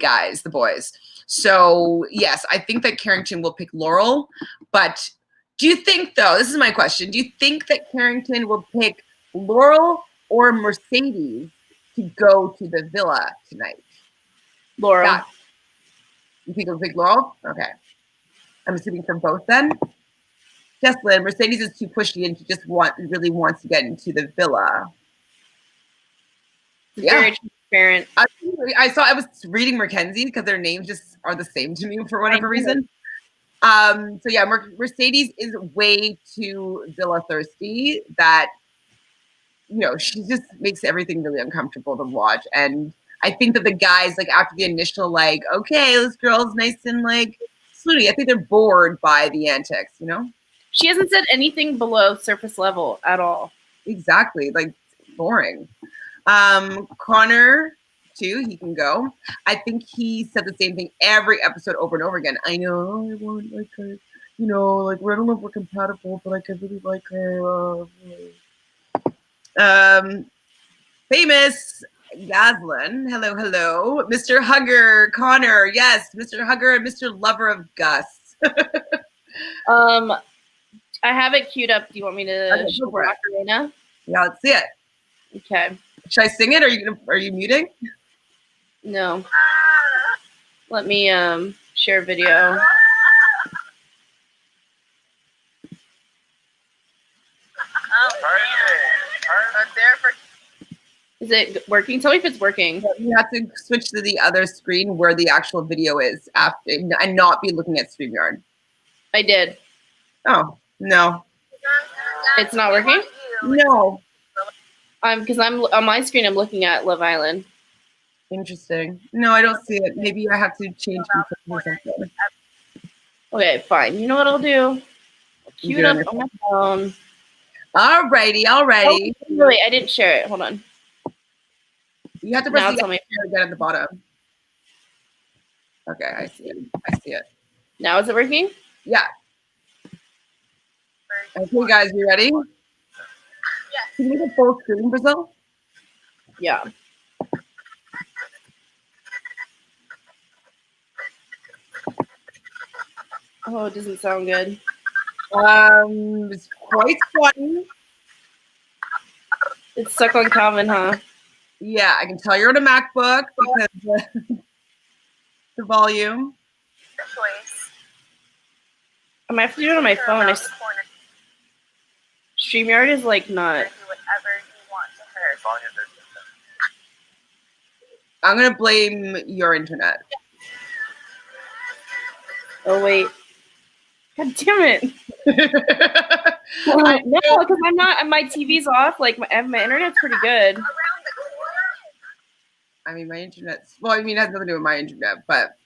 boys. So yes, I think that Carrington will pick Laurel, but do you think, though, this is my question, do you think that Carrington will pick Laurel or Mercedes to go to the villa tonight? Laurel. You think he'll pick Laurel? Okay. I'm assuming from both then. Jesslyn, Mercedes is too pushy and she just really wants to get into the villa. Very transparent. I was reading Mackenzie because their names just are the same to me for whatever reason. So yeah, Mercedes is way too villa thirsty that, she just makes everything really uncomfortable to watch. And I think that the guys, like after the initial, okay, this girl's nice and snooty, I think they're bored by the antics, She hasn't said anything below surface level at all. Exactly. Like, boring. Connor, too, he can go. I think he said the same thing every episode over and over again. I know I want, like, her, you know, like, I don't know if we're compatible, but like, I really like her. Famous Yaslin. Hello, hello. Mr. Hugger, Connor. Yes, Mr. Hugger and Mr. Lover of Gus. I have it queued up. Do you want me to show Macarena? Yeah, let's see it. Okay. Should I sing it? Are you muting? No. Let me share video. Is it working? Tell me if it's working. You have to switch to the other screen where the actual video is after, and not be looking at StreamYard. I did. Oh, no. It's not working? No. Because I'm on my screen, I'm looking at Love Island. Interesting. No, I don't see it. Maybe I have to change or something. Okay, fine. You know what I'll do? I'll queue it up on my phone. Alrighty. Oh, wait, I didn't share it. Hold on. You have to press the again at the bottom. Okay, I see it. Now is it working? Yeah. Okay, guys, you ready? Yeah. Can you make a full screen, Brazil? Yeah. Oh, it doesn't sound good. It's quite funny. It's stuck on Calvin, huh? Yeah, I can tell you're on a MacBook because the volume. I might have to do it on my phone. StreamYard is like not. I'm gonna blame your internet. Oh wait. God damn it. No, because I'm not. My TV's off. Like my internet's pretty good. I mean, my internet's well. I mean, it has nothing to do with my internet, but.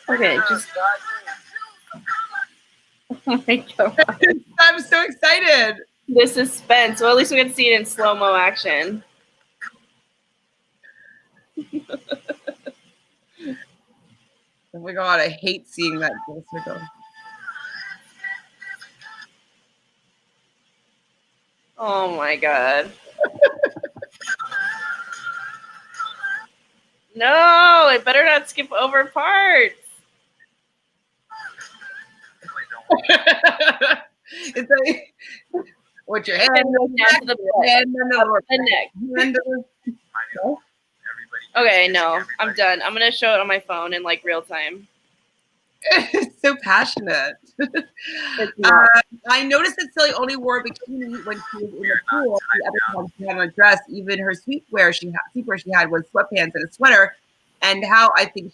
Okay, just. Oh my god! I'm so excited. The suspense. Well, at least we get to see it in slow-mo action. Oh my god, I hate seeing that circle. Oh my god. No, it better not skip over parts. It's like, what's your hand? The neck. Okay, no, I'm done. I'm gonna show it on my phone in like real time. It's so passionate. I noticed that Silly only wore a bikini when she was in the pool. The other time she had on a dress. Even her sleepwear she had was sweatpants and a sweater. And how I think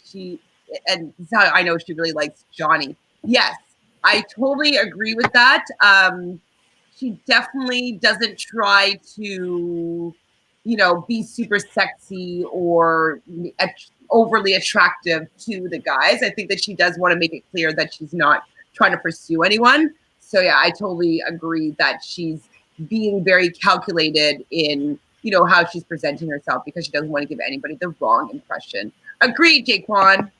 and this is how I know she really likes Johnny. Yes, I totally agree with that. She definitely doesn't try to, be super sexy or overly attractive to the guys. I think that she does want to make it clear that she's not trying to pursue anyone. So yeah, I totally agree that she's being very calculated in, how she's presenting herself because she doesn't want to give anybody the wrong impression. Agreed, Jaquan.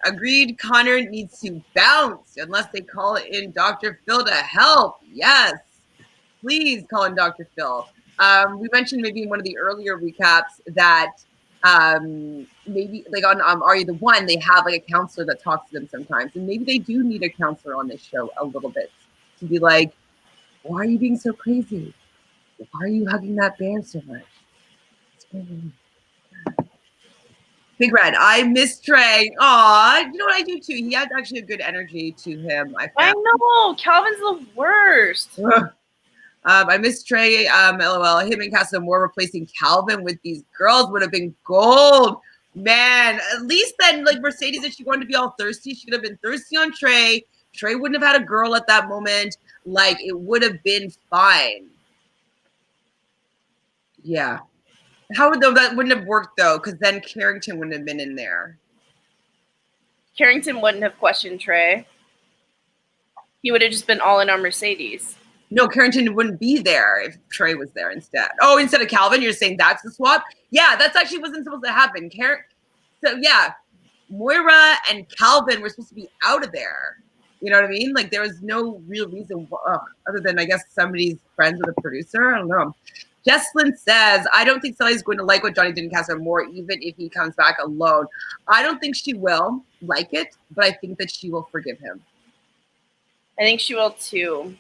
Agreed, Connor needs to bounce unless they call in Dr. Phil to help. Yes, please call in Dr. Phil. We mentioned maybe in one of the earlier recaps that maybe like on Are You the One, they have like a counselor that talks to them sometimes. And maybe they do need a counselor on this show a little bit to be like, why are you being so crazy? Why are you hugging that bear so much? Big Red, I miss Trey. Aw, you know what I do too? He has actually a good energy to him. I know. Calvin's the worst. I miss Trey. LOL. Him and Casa Amor replacing Calvin with these girls would have been gold. Man, at least then, like Mercedes, if she wanted to be all thirsty, she could have been thirsty on Trey. Trey wouldn't have had a girl at that moment. Like, it would have been fine. Yeah. How would that wouldn't have worked though? Because then Carrington wouldn't have been in there. Carrington wouldn't have questioned Trey. He would have just been all in on Mercedes. No, Carrington wouldn't be there if Trey was there instead. Oh, instead of Calvin, you're saying that's the swap? Yeah, that's actually wasn't supposed to happen. So yeah, Moira and Calvin were supposed to be out of there. You know what I mean? Like there was no real reason other than I guess somebody's friends with a producer. I don't know. Jesslyn says, I don't think Sally's going to like what Johnny did in Casa Amor, even if he comes back alone. I don't think she will like it, but I think that she will forgive him. I think she will too.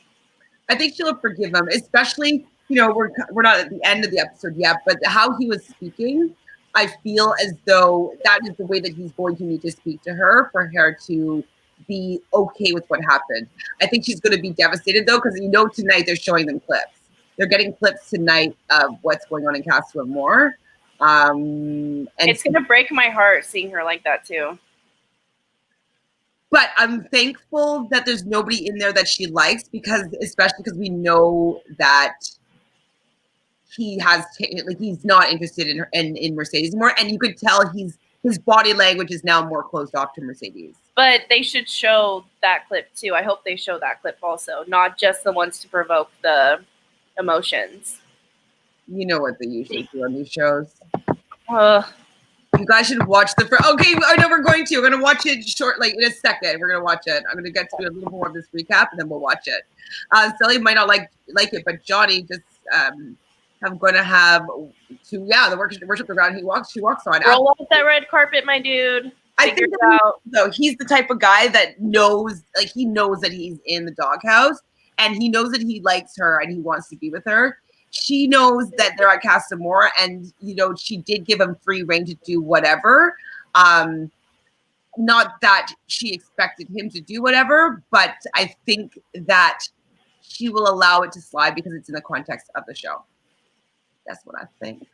I think she'll forgive him, especially, you know, we're not at the end of the episode yet, but how he was speaking, I feel as though that is the way that he's going to need to speak to her for her to be okay with what happened. I think she's going to be devastated, though, because you know tonight they're showing them clips. They're getting clips tonight of what's going on in Casa Amor. And it's going to break my heart seeing her like that, too. But I'm thankful that there's nobody in there that she likes especially because we know that he has he's not interested in Mercedes more, and you could tell his body language is now more closed off to Mercedes. But they should show that clip too. I hope they show that clip also, not just the ones to provoke the emotions. You know what they usually do on these shows. You guys should watch okay, I know we're going to. We're going to watch it in a second. We're going to watch it. I'm going to get to a little more of this recap, and then we'll watch it. Sally might not like it, but Johnny just I'm going to have the worship ground she walks on. Roll off that red carpet, my dude. I think he's the type of guy that knows, he knows that he's in the doghouse, and he knows that he likes her and he wants to be with her. She knows that they're at Casa Amor, and she did give him free reign to do whatever. Not that she expected him to do whatever, but I think that she will allow it to slide because it's in the context of the show. That's what I think.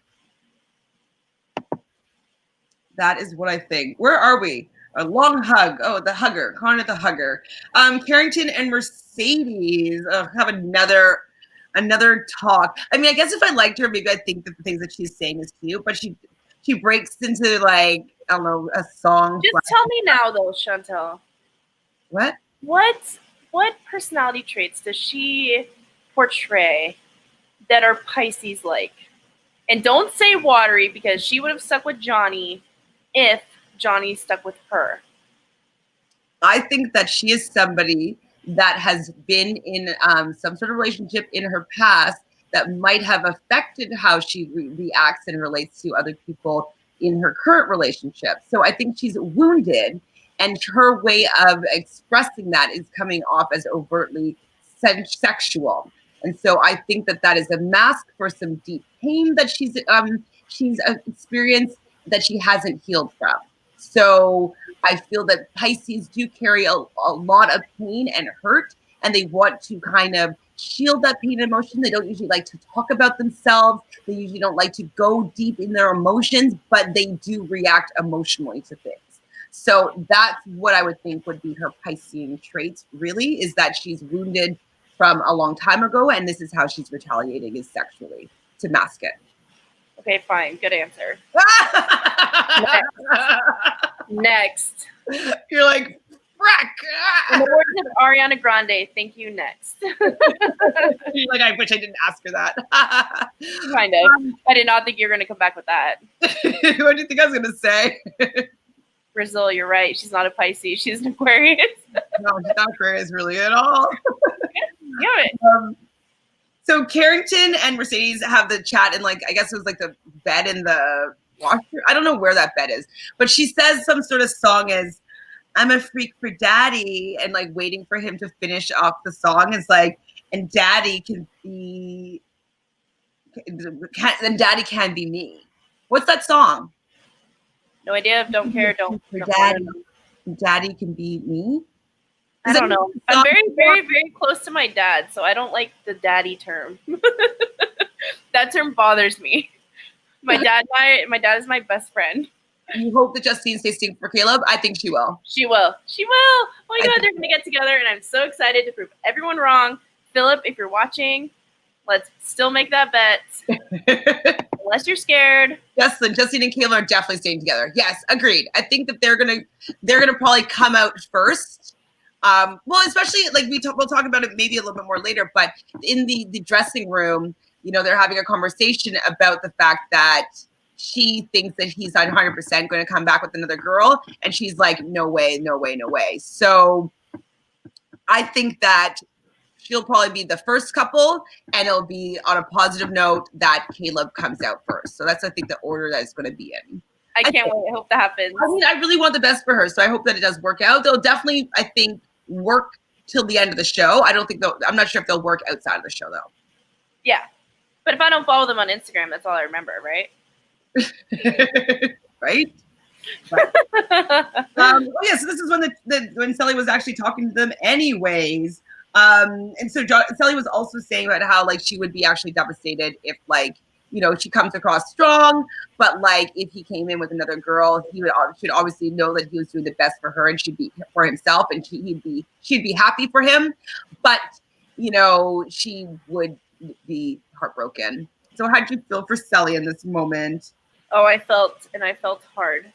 That is what I think. Where are we? A long hug. Oh, the hugger. Connor the hugger. Carrington and Mercedes have another talk. I mean, I guess if I liked her, maybe I think that the things that she's saying is cute, but she breaks into I don't know, a song. Just tell me now though, Chantele. What? What personality traits does she portray that are Pisces-like? And don't say watery, because she would have stuck with Johnny if Johnny stuck with her. I think that she is somebody that has been in some sort of relationship in her past that might have affected how she reacts and relates to other people in her current relationship. So I think she's wounded, and her way of expressing that is coming off as overtly sexual. And so I think that is a mask for some deep pain that she's experienced that she hasn't healed from. So I feel that Pisces do carry a lot of pain and hurt, and they want to kind of shield that pain and emotion. They don't usually like to talk about themselves. They usually don't like to go deep in their emotions, but they do react emotionally to things. So that's what I would think would be her Piscean traits, really, is that she's wounded from a long time ago, and this is how she's retaliating, is sexually, to mask it. Okay, fine. Good answer. Next. You're like, frack. In the words of Ariana Grande, thank you, next. You're like, I wish I didn't ask her that. Kind of. I did not think you were going to come back with that. What do you think I was going to say? Brazil, you're right. She's not a Pisces. She's an Aquarius. No, she's not Aquarius really at all. Yeah. So Carrington and Mercedes have the chat, and I guess it was the bed in the washer. I don't know where that bed is, but she says some sort of song is, I'm a freak for daddy, and waiting for him to finish off the song is and daddy can be, and daddy can be me. What's that song? No idea. Don't care. Don't. Daddy can be me. I don't know. I'm very, very, very close to my dad, so I don't like the daddy term. That term bothers me. My dad is my best friend. You hope that Justine stays tuned for Caleb? I think she will. She will. Oh my God, they're going to get together, and I'm so excited to prove everyone wrong. Philip, if you're watching, Let's still make that bet. Unless you're scared. Justine and Kayla are definitely staying together. Yes, agreed. I think that they're gonna probably come out first. Well, especially like we'll talk about it maybe a little bit more later, but in the dressing room, they're having a conversation about the fact that she thinks that he's 100% going to come back with another girl, and she's like, no way, no way, no way. So I think that she'll probably be the first couple, and it'll be on a positive note that Caleb comes out first. So that's, I think, the order that it's going to be in. I can't wait. I hope that happens. I mean, I really want the best for her, so I hope that it does work out. They'll definitely, I think, work till the end of the show. I'm not sure if they'll work outside of the show, though. Yeah. But if I don't follow them on Instagram, that's all I remember, right? Right? So this is when Sally was actually talking to them anyways. And so Sally was also saying about how like she would be actually devastated if like, she comes across strong, but like if he came in with another girl, should obviously know that he was doing the best for her and she'd be for himself, and she'd be happy for him. But she would be heartbroken. So how'd you feel for Sally in this moment? Oh, I felt hard.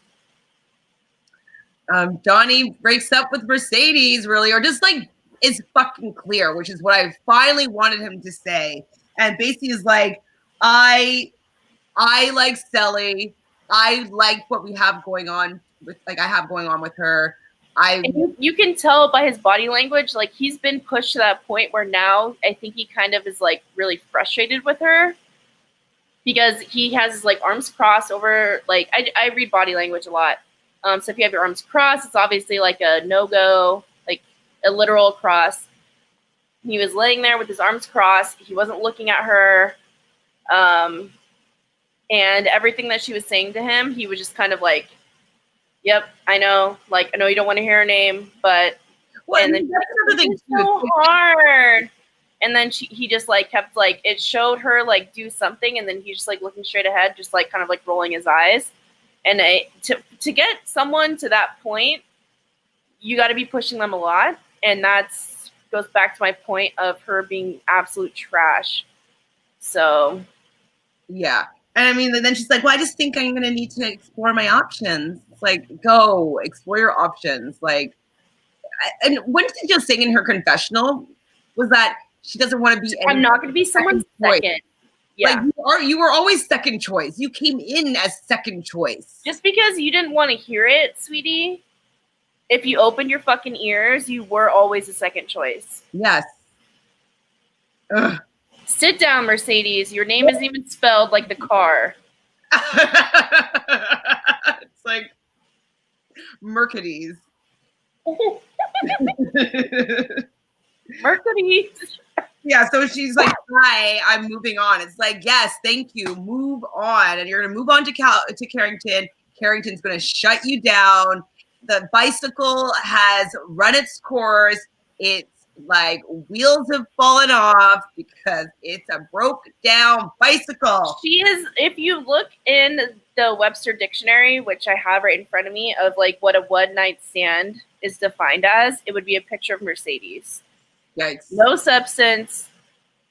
Donnie breaks up with Mercedes, really, or just like is fucking clear, which is what I finally wanted him to say. And basically is like, I like Sally. I like what we have going on with, like I have going on with her. You can tell by his body language, like he's been pushed to that point where now I think he kind of is like really frustrated with her because he has his like arms crossed over. Like I read body language a lot. So if you have your arms crossed, it's obviously like a no-go, like a literal cross. He was laying there with his arms crossed. He wasn't looking at her. And everything that she was saying to him, he was just kind of like, yep, I know. Like, I know you don't want to hear her name, but... Well, and then it's so hard. And then he just like kept like, it showed her like do something, and then he's just like looking straight ahead, just like kind of like rolling his eyes. And to get someone to that point, you got to be pushing them a lot. And that's goes back to my point of her being absolute trash. So... yeah. And I mean, then she's like, well, I just think I'm going to need to explore my options. It's like, go explore your options. Like, and what did she just say in her confessional was that she doesn't want to be. I'm not going to be someone's second. Yeah. Like you were always second choice. You came in as second choice. Just because you didn't want to hear it, sweetie, if you opened your fucking ears, you were always a second choice. Yes. Ugh. Sit down, Mercedes. Your name isn't even spelled like the car. It's like Mercedes. Mercedes. Yeah, so she's like, hi, I'm moving on. It's like, yes, thank you. Move on. And you're going to move on to Carrington. Carrington's going to shut you down. The bicycle has run its course. It's like wheels have fallen off because it's a broke down bicycle. She is, if you look in the Webster dictionary, which I have right in front of me, of like what a one night stand is defined as, it would be a picture of Mercedes. Yikes. No substance,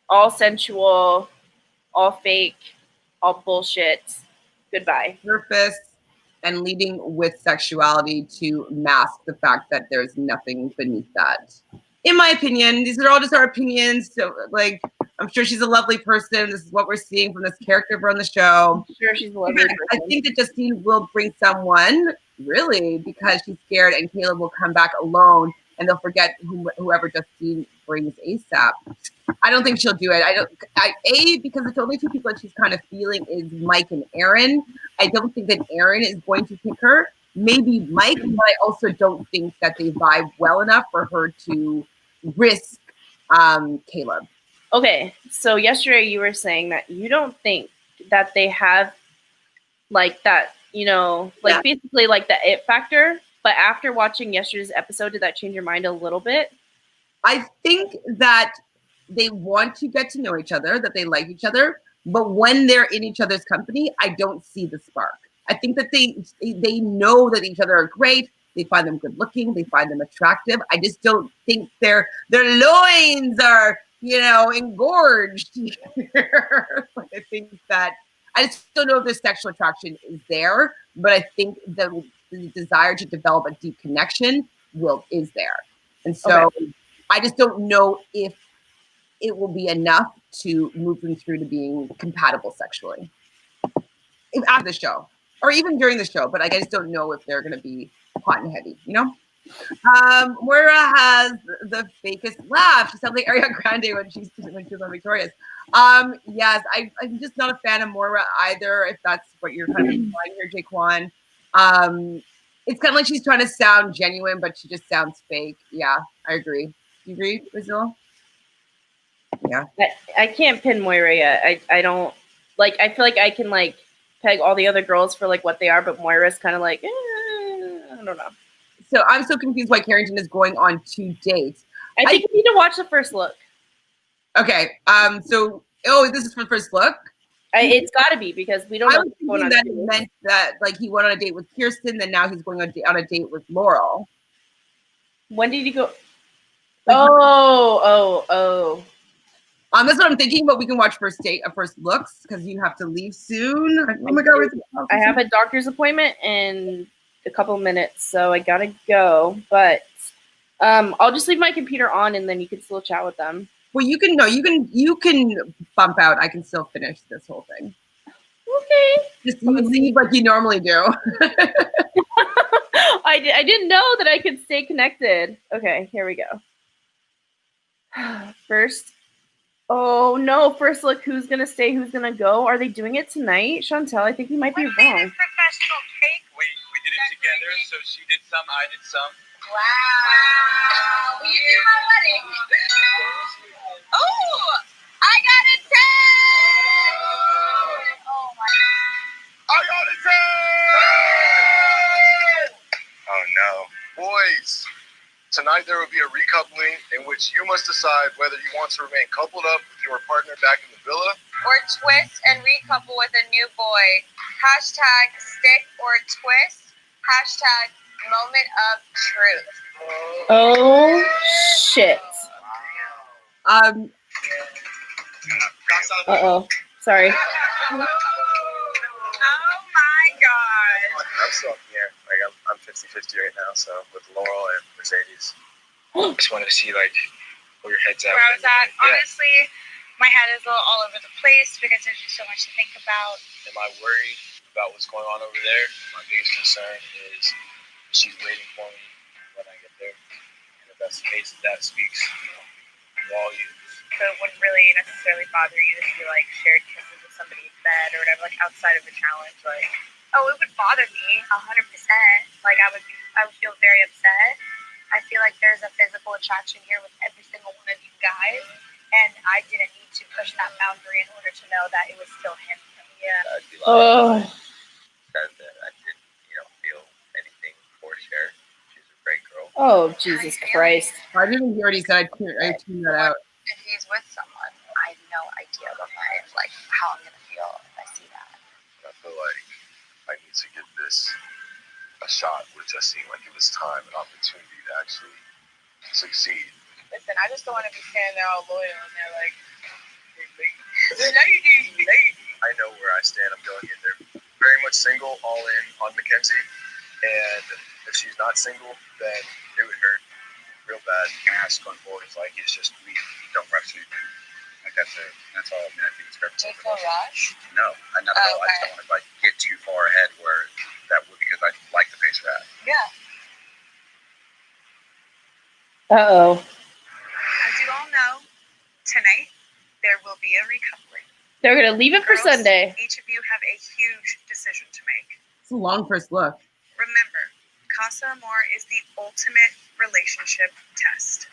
all sensual, all fake, all bullshit. Goodbye. Surface and leading with sexuality to mask the fact that there's nothing beneath that. In my opinion, these are all just our opinions. So, like, I'm sure she's a lovely person. This is what we're seeing from this character on the show. I'm sure she's a lovely person. I think that Justine will bring someone, really, because she's scared, and Caleb will come back alone, and they'll forget whoever Justine brings ASAP. I don't think she'll do it. Because it's only two people that she's kind of feeling is Mike and Aaron. I don't think that Aaron is going to pick her. Maybe Mike, but I also don't think that they vibe well enough for her to risk Caleb. Okay, so yesterday you were saying that you don't think that they have like that, basically like the it factor. But after watching yesterday's episode, did that change your mind a little bit? I think that they want to get to know each other, that they like each other, but when they're in each other's company, I don't see the spark. I think that they know that each other are great. They find them good looking. They find them attractive. I just don't think their loins are engorged here. But I think that I just don't know if the sexual attraction is there, but I think the desire to develop a deep connection is there. And so I just don't know if it will be enough to move them through to being compatible sexually after the show or even during the show. But I just don't know if they're going to be hot and heavy, Moira has the fakest laugh. She sounds like Ariana Grande when she's on Victorious. Yes, I'm just not a fan of Moira either, if that's what you're kind of implying here, Jaquan. It's kind of like she's trying to sound genuine, but she just sounds fake. Yeah, I agree. You agree, Brazil? Yeah. I can't pin Moira yet. I don't I feel like I can peg all the other girls for what they are, but Moira's kind of I don't know. So I'm so confused why Carrington is going on 2 dates. I think we need to watch the first look. Okay. So this is for the first look? It's got to be because we don't know what's going on. I was thinking that meant that he went on a date with Kirsten, then now he's going on a date with Laurel. When did he go? Oh. That's what I'm thinking, but we can watch first looks because you have to leave soon. Oh my God. I have a doctor's appointment in a couple of minutes, so I gotta go. But I'll just leave my computer on, and then you can still chat with them. Well, you can bump out. I can still finish this whole thing. Okay. Just leave like you normally do. I didn't know that I could stay connected. Okay, here we go. First. Oh no! First look, who's gonna stay? Who's gonna go? Are they doing it tonight, Chantele? I think we might be wrong. Professional cake. We did it together. So she did some, I did some. Wow! Will you do my wedding? Oh! I got a 10! Oh my! I got a 10! Oh no, boys! Tonight there will be a recoupling in which you must decide whether you want to remain coupled up with your partner back in the villa, or twist and recouple with a new boy. Hashtag stick or twist. Hashtag moment of truth. Oh shit. Uh-oh. Sorry. Oh my God. I'm still here. I'm 50-50 right now, so with Laurel and Mercedes. Just wanted to see where your head's at. Where I was at. Yeah. Honestly, my head is a little all over the place because there's just so much to think about. Am I worried about what's going on over there? My biggest concern is she's waiting for me when I get there. And if that's the case, that speaks volumes. So it wouldn't really necessarily bother you to see shared kisses with somebody in bed or whatever, outside of the challenge, Oh, it would bother me 100%. I would feel very upset. I feel like there's a physical attraction here with every single one of you guys, and I didn't need to push that boundary in order to know that it was still him. Yeah. Oh. Said that I didn't, feel anything for Cher. She's a great girl. Oh, Jesus Christ! I didn't hear what he said. I tuned that out. If he's with someone, I have no idea what how I'm gonna feel if I see that. I feel like I need to give this a shot, which just seemed like it was time and opportunity to actually succeed. Listen, I just don't want to be standing there all loyal and they're like, lady. I know where I stand. I'm going in there very much single, all in on Mackenzie. And if she's not single, then it would hurt real bad. Ask going forward is it's just we don't rush it. That's all. I mean, I think it's purposeful. Do you feel rushed? No, not at all. I just don't want to get too far ahead where that would, because I like the pace of that. Yeah. Uh-oh. As you all know, tonight there will be a recoupling. They're gonna leave it for Girls, Sunday. Each of you have a huge decision to make. It's a long first look. Remember, Casa Amor is the ultimate relationship test.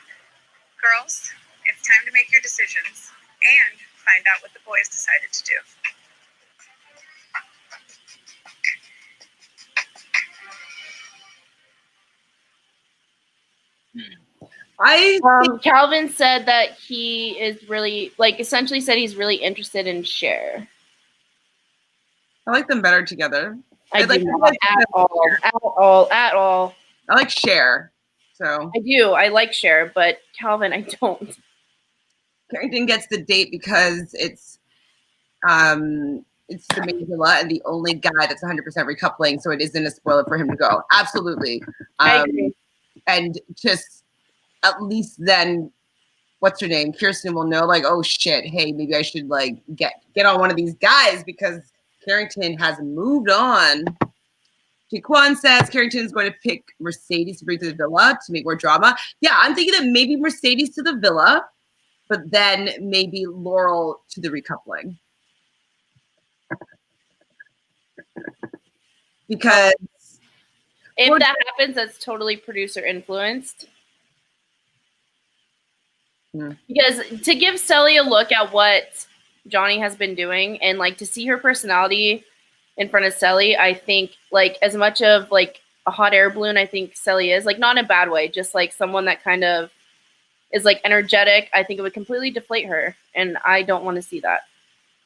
Girls, it's time to make your decisions and find out what the boys decided to do. Calvin said that he is really essentially said he's really interested in Cher. I like them better together. I do not at all. I like Cher. So I do. I like Cher, but Calvin, I don't. Carrington gets the date because it's the main villa and the only guy that's 100% recoupling, so it isn't a spoiler for him to go. Absolutely. I agree. And just at least then, what's her name? Kirsten will know, like, oh shit, hey, maybe I should like get on one of these guys because Carrington has moved on. Jaquan says Carrington is going to pick Mercedes to bring to the villa to make more drama. Yeah, I'm thinking that maybe Mercedes to the villa, but then maybe Laurel to the recoupling. Because if that happens, that's totally producer influenced. Because to give Sally a look at what Johnny has been doing and like to see her personality in front of Sally, I think like as much of like a hot air balloon, I think Sally is like not in a bad way, just like someone that kind of is like energetic. I think it would completely deflate her, and I don't want to see that.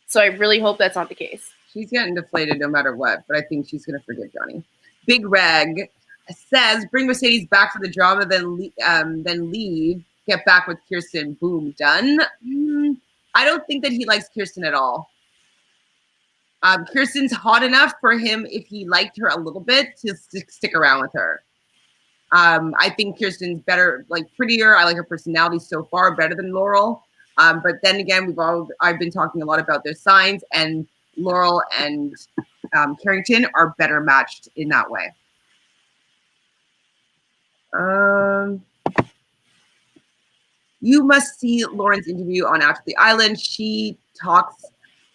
So I really hope that's not the case. She's getting deflated no matter what, but I think she's going to forget Johnny. Big Reg says, bring Mercedes back for the drama, then leave. Get back with Kirsten. Boom, done. I don't think that he likes Kirsten at all. Kirsten's hot enough for him if he liked her a little bit to stick around with her. I think Kirsten's better, like prettier. I like her personality so far better than Laurel. But then again, I've been talking a lot about their signs, and Laurel and Carrington are better matched in that way. You must see Lauren's interview on After the Island. She talks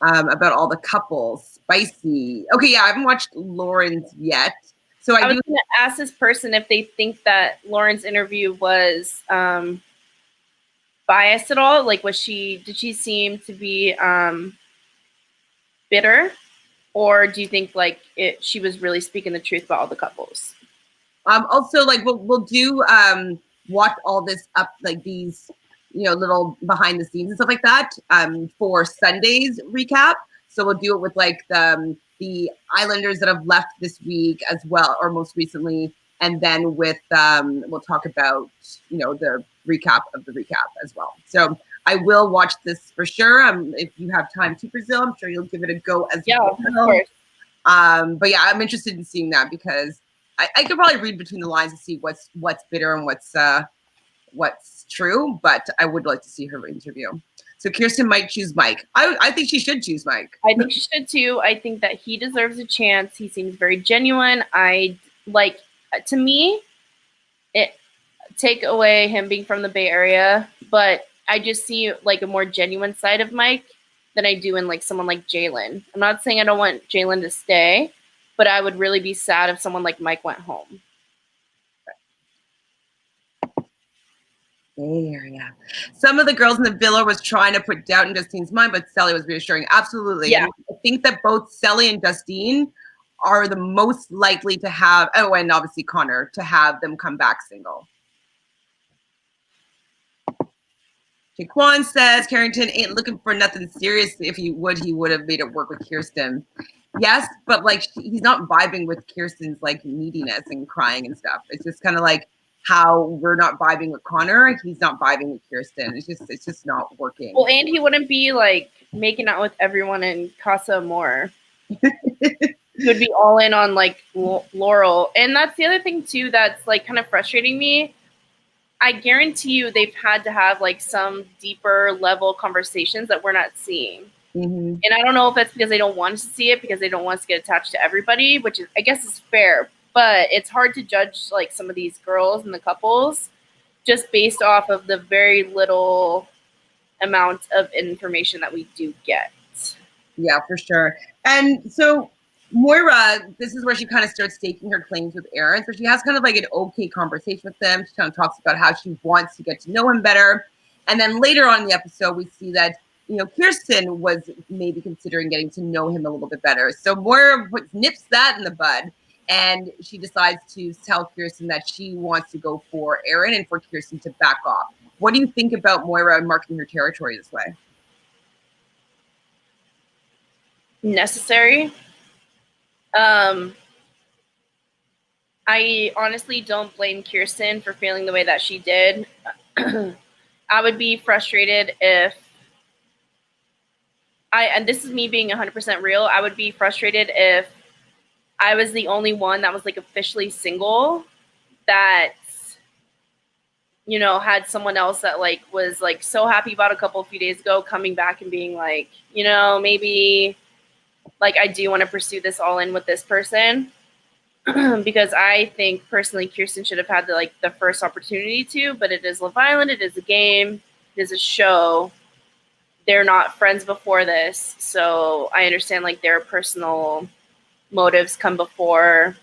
about all the couples. Spicy. Okay, yeah, I haven't watched Lauren's yet. So I was going to ask this person if they think that Lauren's interview was biased at all. Like, did she seem to be bitter, or do you think like she was really speaking the truth about all the couples? Also, like we'll do watch all this up, like these little behind the scenes and stuff like that for Sunday's recap. So we'll do it with like the Islanders that have left this week as well, or most recently, and then with we'll talk about the recap of the recap as well. So I will watch this for sure. If you have time to Brazil, I'm sure you'll give it a go as well. Yeah, of course. But yeah, I'm interested in seeing that because I could probably read between the lines to see what's bitter and what's true. But I would like to see her interview. So Kirsten might choose Mike. I think she should choose Mike. I think she should too. I think that he deserves a chance. He seems very genuine. To me, take away him being from the Bay Area, but I just see like a more genuine side of Mike than I do in like someone like Jalen. I'm not saying I don't want Jalen to stay, but I would really be sad if someone like Mike went home. Yeah. Some of the girls in the villa was trying to put doubt in Justine's mind, but Sally was reassuring. Absolutely. Yeah. And I think that both Sally and Justine are the most likely to have, and obviously Connor, to have them come back single. Jaquan says Carrington ain't looking for nothing serious. If he would have made it work with Kirsten. Yes, but like he's not vibing with Kirsten's like neediness and crying and stuff. It's just kind of like how we're not vibing with Connor. He's not vibing with Kirsten. It's just not working. Well, and he wouldn't be like making out with everyone in Casa Amor. He would be all in on like Laurel. And that's the other thing too that's like kind of frustrating me. I guarantee you they've had to have like some deeper level conversations that we're not seeing. Mm-hmm. And I don't know if that's because they don't want us to see it, because they don't want us to get attached to everybody, which is, I guess, is fair. But it's hard to judge like some of these girls and the couples just based off of the very little amount of information that we do get. Yeah, for sure. And so Moira, this is where she kind of starts staking her claims with Aaron. So she has kind of like an okay conversation with them. She kind of talks about how she wants to get to know him better. And then later on in the episode, we see that, Kirsten was maybe considering getting to know him a little bit better. So Moira nips that in the bud. And she decides to tell Kirsten that she wants to go for Aaron and for Kirsten to back off. What do you think about Moira marking her territory this way? Necessary. I honestly don't blame Kirsten for feeling the way that she did. I would be frustrated if and this is me being 100% real, I would be frustrated if I was the only one that was like officially single that, you know, had someone else that like was like so happy about a few days ago coming back and being like, you know, maybe like I do want to pursue this all in with this person. Because I think personally Kirsten should have had the first opportunity to, but it is Love Island, it is a game, it is a show. They're not friends before this, so I understand like their personal motives come before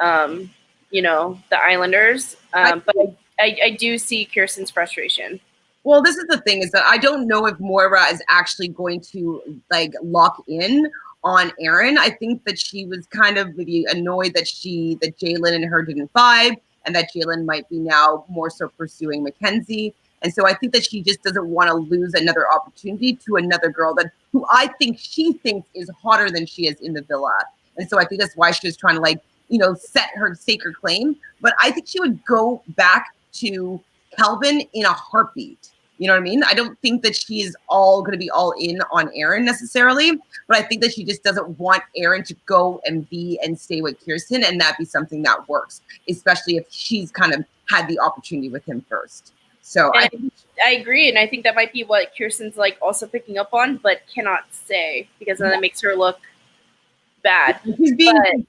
you know, the Islanders. But I do see Kirsten's frustration. Well, this is the thing, is that I don't know if Moira is actually going to like lock in on Aaron. I think that she was kind of maybe annoyed that Jalen and her didn't vibe, and that Jalen might be now more so pursuing Mackenzie. And so I think that she just doesn't want to lose another opportunity to another girl who I think she thinks is hotter than she is in the villa. And so I think that's why she was trying to like, you know, set her sacred claim. But I think she would go back to Kelvin in a heartbeat. You know what I mean? I don't think that she is all going to be all in on Aaron necessarily, but I think that she just doesn't want Aaron to go and stay with Kirsten, and that be something that works, especially if she's kind of had the opportunity with him first. So I agree, and I think that might be what Kirsten's like also picking up on, but cannot say because then it makes her look bad. She's being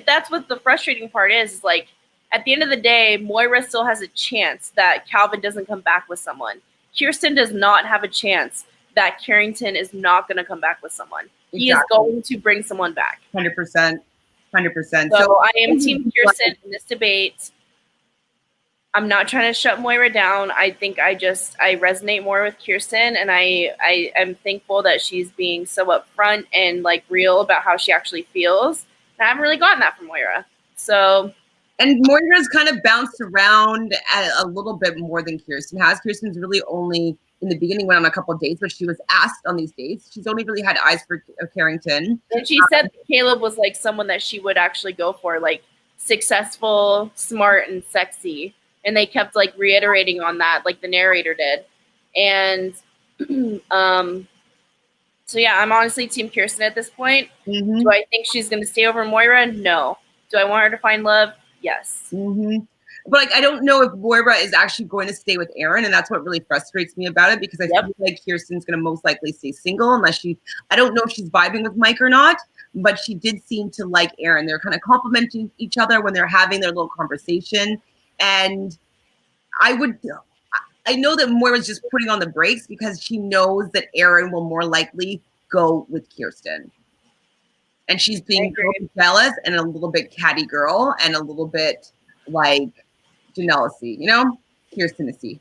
that's what the frustrating part is like. At the end of the day, Moira still has a chance that Calvin doesn't come back with someone. Kirsten does not have a chance that Carrington is not going to come back with someone. Exactly. He is going to bring someone back. 100%. 100%. So I am Team Kirsten in this debate. I'm not trying to shut Moira down. I think I resonate more with Kirsten, and I am thankful that she's being so upfront and like real about how she actually feels. And I haven't really gotten that from Moira. So... And Moira's kind of bounced around a little bit more than Kirsten has. Kirsten's really only, in the beginning, went on a couple of dates, but she was asked on these dates. She's only really had eyes for Carrington. And she said that Caleb was like someone that she would actually go for, like successful, smart, and sexy. And they kept like reiterating on that, like the narrator did. And so yeah, I'm honestly Team Kirsten at this point. Mm-hmm. Do I think she's going to stay over Moira? No. Do I want her to find love? Yes. Mm-hmm. But like, I don't know if Moira is actually going to stay with Aaron, and that's what really frustrates me about it, because I feel like Kirsten's going to most likely stay single unless I don't know if she's vibing with Mike or not, but she did seem to like Aaron. They're kind of complimenting each other when they're having their little conversation. And I know that Moira's just putting on the brakes because she knows that Aaron will more likely go with Kirsten. And she's being jealous and a little bit catty girl and a little bit like Janelle-y, you know? Kirsten-y.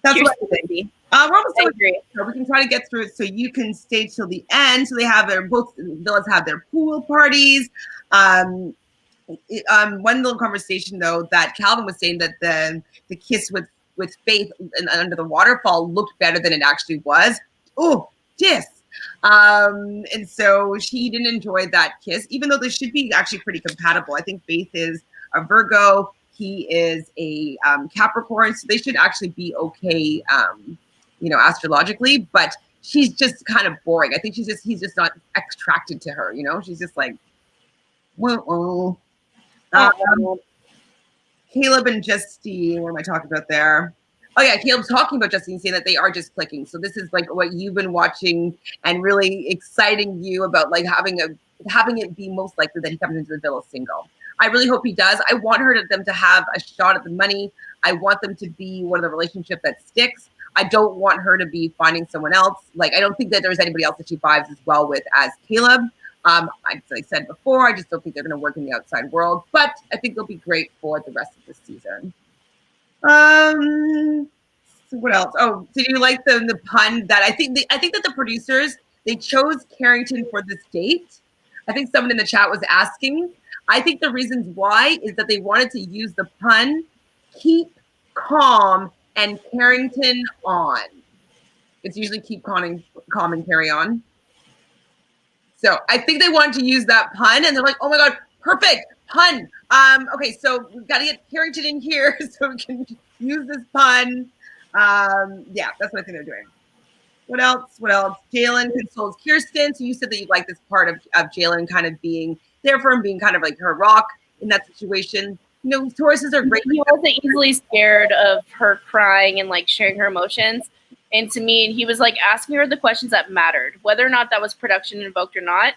That's what I think. We're almost done. So we can try to get through it so you can stay till the end. So they have both villas have their pool parties. One little conversation though, that Calvin was saying that the kiss with Faith under the waterfall looked better than it actually was. Oh, yes. And so she didn't enjoy that kiss, even though they should be actually pretty compatible. I think Faith is a Virgo. He is a Capricorn. So they should actually be okay, astrologically, but she's just kind of boring. I think he's just not attracted to her. You know, she's just like, Caleb and Justine, what am I talking about there? Oh yeah, Caleb's talking about Justine, saying that they are just clicking. So this is like what you've been watching and really exciting you about, like having it be most likely that he comes into the villa single. I really hope he does. I want them to have a shot at the money. I want them to be one of the relationship that sticks. I don't want her to be finding someone else. Like, I don't think that there's anybody else that she vibes as well with as Caleb. As I said before, I just don't think they're going to work in the outside world, but I think they'll be great for the rest of the season. So what else? Oh, did you like the pun that I think that the producers, they chose Carrington for this date? I think someone in the chat was asking. I think the reasons why is that they wanted to use the pun, keep calm and Carrington on. It's usually keep calm and carry on. So I think they wanted to use that pun, and they're like, oh my God, Perfect pun. Okay, so we've got to get Carrington in here so we can use this pun. Yeah, that's what I think they're doing. What else? Jalen consoles Kirsten. So you said that you like this part of Jalen kind of being there for him, being kind of like her rock in that situation. You know, Tauruses are great. He wasn't easily scared of her crying and like sharing her emotions. And to me, he was like asking her the questions that mattered, whether or not that was production invoked or not.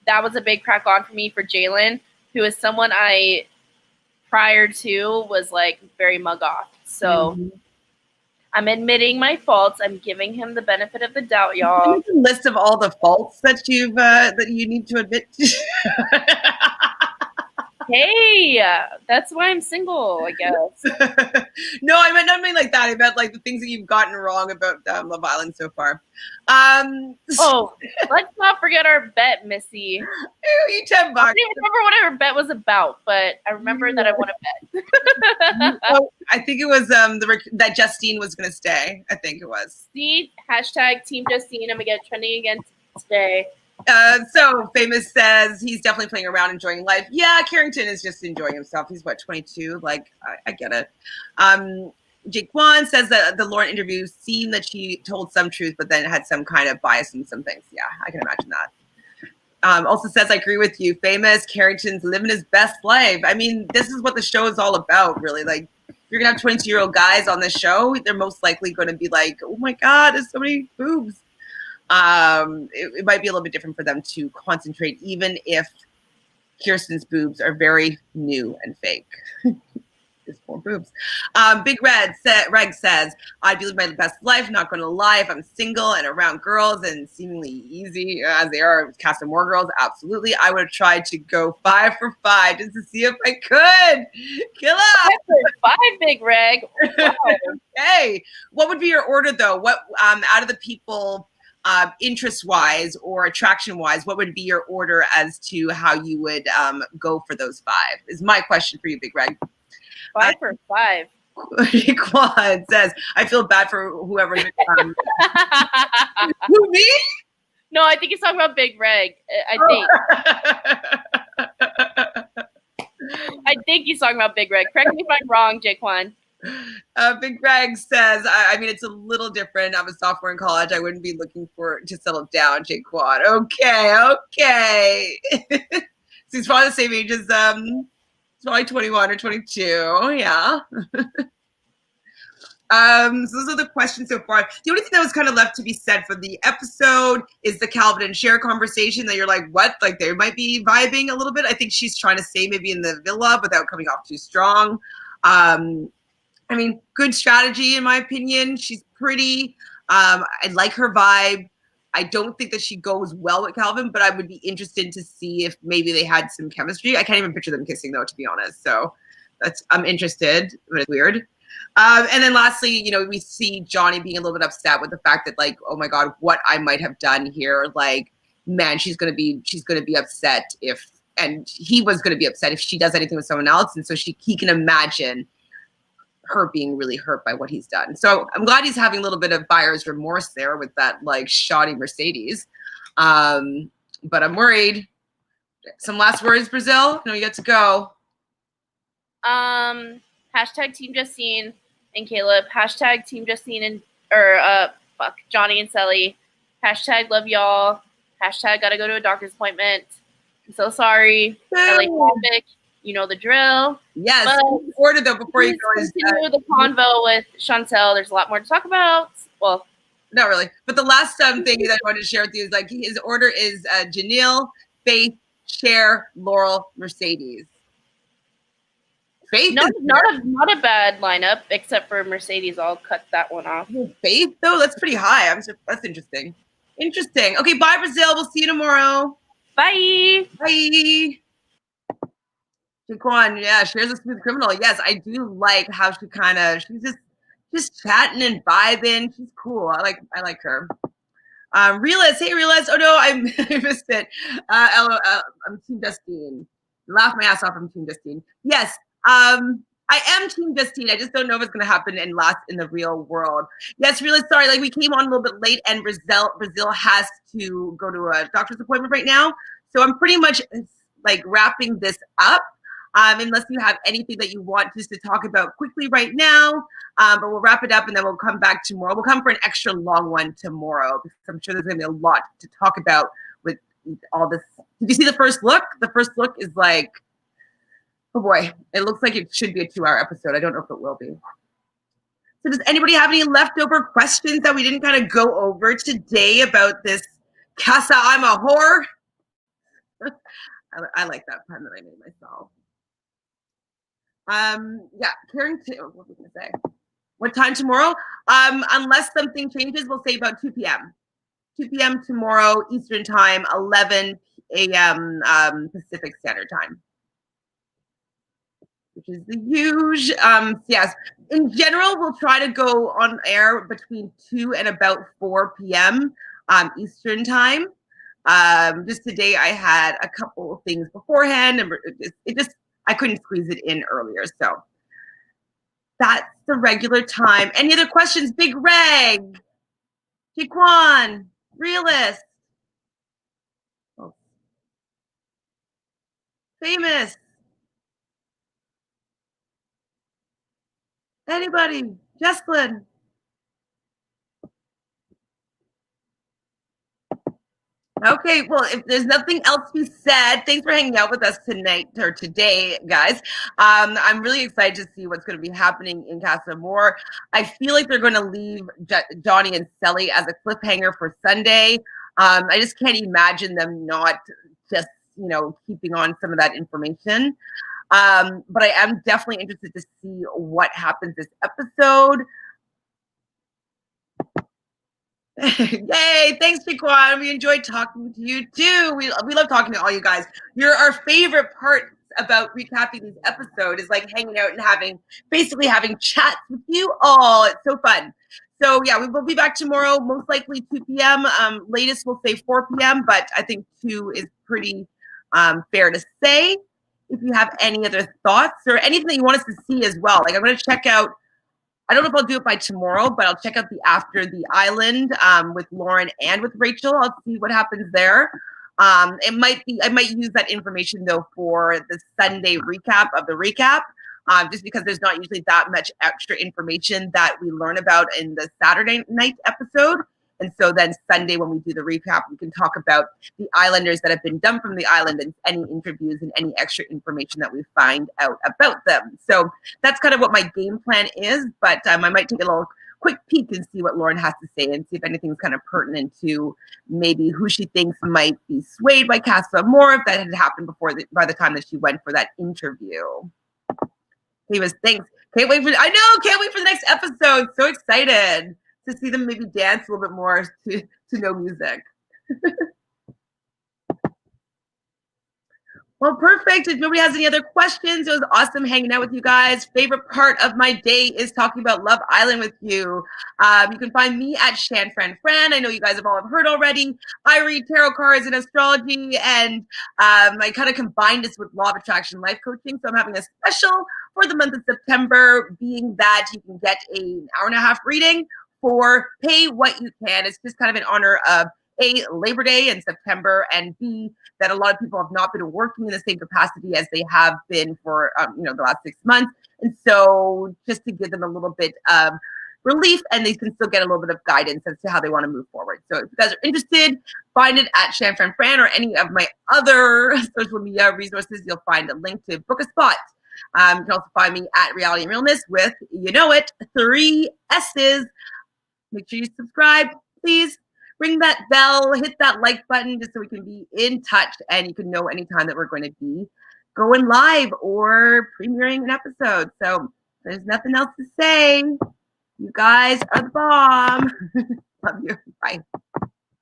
That was a big crack on for me for Jalen, who is someone I prior to was like very mug off. So I'm admitting my faults. I'm giving him the benefit of the doubt, y'all. A list of all the faults that you've that you need to admit to. Hey, that's why I'm single, I guess. No, I meant nothing like that. I meant like the things that you've gotten wrong about Love Island so far. Oh, let's not forget our bet, Missy. You $10. I don't even remember what our bet was about, but I remember that I won a bet. I think it was that Justine was going to stay. I think it was. See, hashtag Team Justine. I'm going to get trending again today. So Famous says he's definitely playing around, enjoying life. Yeah, Carrington is just enjoying himself. He's what, 22? Like, I get it. Jake Wan says that the Lauren interview seemed that she told some truth, but then had some kind of bias in some things. Yeah, I can imagine that. Also says, I agree with you. Famous, Carrington's living his best life. I mean, this is what the show is all about, really. Like, if you're going to have 22-year-old guys on the show, they're most likely going to be like, oh my God, there's so many boobs. It might be a little bit different for them to concentrate, even if Kirsten's boobs are very new and fake. It's more boobs. Big Reg says, I'd be living my best life, not going to lie. If I'm single and around girls and seemingly easy as they are with Casa Amor girls, absolutely. I would have tried to go 5 for 5 just to see if I could. Kill up. 5 for 5, Big Reg. Wow. Okay. What would be your order, though? What out of the people, interest-wise or attraction-wise, what would be your order as to how you would go for those 5? Is my question for you, Big Reg. 5 for 5. Quad says, I feel bad for whoever. Who, me? No, I think he's talking about Big Reg. I think he's talking about Big Reg. Correct me if I'm wrong, Jaquan. Big Greg says, I mean, it's a little different. I'm a sophomore in college. I wouldn't be looking to settle down, Jake Quad. Okay. So he's probably the same age as probably 21 or 22. Yeah. So those are the questions so far. The only thing that was kind of left to be said for the episode is the Calvin and Cher conversation that you're like, what? Like they might be vibing a little bit. I think she's trying to stay maybe in the villa without coming off too strong. I mean, good strategy in my opinion. She's pretty. I like her vibe. I don't think that she goes well with Calvin, but I would be interested to see if maybe they had some chemistry. I can't even picture them kissing though, to be honest. So I'm interested, but it's weird. And then lastly, you know, we see Johnny being a little bit upset with the fact that like, oh my God, what I might have done here. Like, man, she's gonna be upset and he was gonna be upset if she does anything with someone else. And so he can imagine her being really hurt by what he's done. So I'm glad he's having a little bit of buyer's remorse there with that like shoddy Mercedes. But I'm worried. Some last words, Brazil? No, you got to go. Hashtag Team Justine and Caleb. Hashtag Team Justine and Johnny and Sally. Hashtag love y'all. Hashtag gotta go to a doctor's appointment. I'm so sorry. I like topic. You know the drill. Yes. Order though before you go. Continue the convo with Chantele. There's a lot more to talk about. Well, not really. But the last thing that I wanted to share with you is like his order is Janelle, Faith, Cher, Laurel, Mercedes. Faith, not a bad lineup except for Mercedes. I'll cut that one off. Faith though, that's pretty high. That's interesting. Interesting. Okay, bye Brazil. We'll see you tomorrow. Bye. Bye. Jaquan, yeah, Cher's a smooth criminal. Yes, I do like how she's just chatting and vibing. She's cool. I like her. Realnesss, hey Realnesss. Oh no, I missed it. I'm Team Justine. Laugh my ass off. I'm Team Justine. Yes, I am Team Justine. I just don't know if it's gonna happen and last in the real world. Yes, Realnesss. Sorry, like we came on a little bit late, and Brazil has to go to a doctor's appointment right now. So I'm pretty much like wrapping this up. Unless you have anything that you want just to talk about quickly right now. But we'll wrap it up and then we'll come back tomorrow. We'll come for an extra long one tomorrow because I'm sure there's going to be a lot to talk about with all this. Did you see the first look? The first look is like, oh boy, it looks like it should be a 2-hour episode. I don't know if it will be. So does anybody have any leftover questions that we didn't kind of go over today about this Casa Amor? I like that pun that I made myself. Yeah, Karen, what was I gonna say? What time tomorrow? Unless something changes, we'll say about 2 p.m. 2 p.m. tomorrow, Eastern time, 11 a.m. Pacific Standard Time, which is the huge. Yes, in general, we'll try to go on air between 2 and about 4 p.m. Eastern time. Just today, I had a couple of things beforehand, and it just I couldn't squeeze it in earlier, so that's the regular time. Any other questions? Big Reg, Jaquan, Realnesss, oh. Famous, anybody? Jesslyn. Okay, well, if there's nothing else to be said, thanks for hanging out with us tonight or today, guys. I'm really excited to see what's going to be happening in Casa Amor. I feel like they're going to leave Johnny and Sally as a cliffhanger for Sunday. I just can't imagine them not just, keeping on some of that information. But I am definitely interested to see what happens this episode. Yay! Thanks, Jaquan. We enjoyed talking to you too. We love talking to all you guys. You're our favorite part about recapping these episodes is like hanging out and having chats with you all. It's so fun. So yeah, we will be back tomorrow, most likely 2 p.m. Latest we'll say 4 p.m., but I think 2 is pretty fair to say. If you have any other thoughts or anything that you want us to see as well, like I'm going to check out. I don't know if I'll do it by tomorrow, but I'll check out the After the Island with Lauren and with Rachel. I'll see what happens there. I might use that information though for the Sunday recap of the recap, just because there's not usually that much extra information that we learn about in the Saturday night episode. And so then Sunday when we do the recap, we can talk about the Islanders that have been done from the island and any interviews and any extra information that we find out about them. So that's kind of what my game plan is, but I might take a little quick peek and see what Lauren has to say and see if anything's kind of pertinent to maybe who she thinks might be swayed by Casa Amor, if that had happened by the time that she went for that interview. Famous, thanks. Can't wait for the next episode. So excited to see them maybe dance a little bit more to no music. Well, perfect. If nobody has any other questions, it was awesome hanging out with you guys. Favorite part of my day is talking about Love Island with you. You can find me at ShanFran. I know you guys have all heard already. I read tarot cards and astrology, and I kind of combined this with law of attraction life coaching. So I'm having a special for the month of September, being that you can get an hour-and-a-half reading for pay what you can. It's just kind of in honor of A, Labor Day in September, and B, that a lot of people have not been working in the same capacity as they have been for the last 6 months. And so just to give them a little bit of relief, and they can still get a little bit of guidance as to how they want to move forward. So if you guys are interested, find it at ShanFran or any of my other social media resources. You'll find a link to book a spot. You can also find me at Reality and Realness with, 3 S's. Make sure you subscribe, please. Ring that bell, hit that like button just so we can be in touch and you can know anytime that we're going to be going live or premiering an episode. So there's nothing else to say. You guys are the bomb. Love you.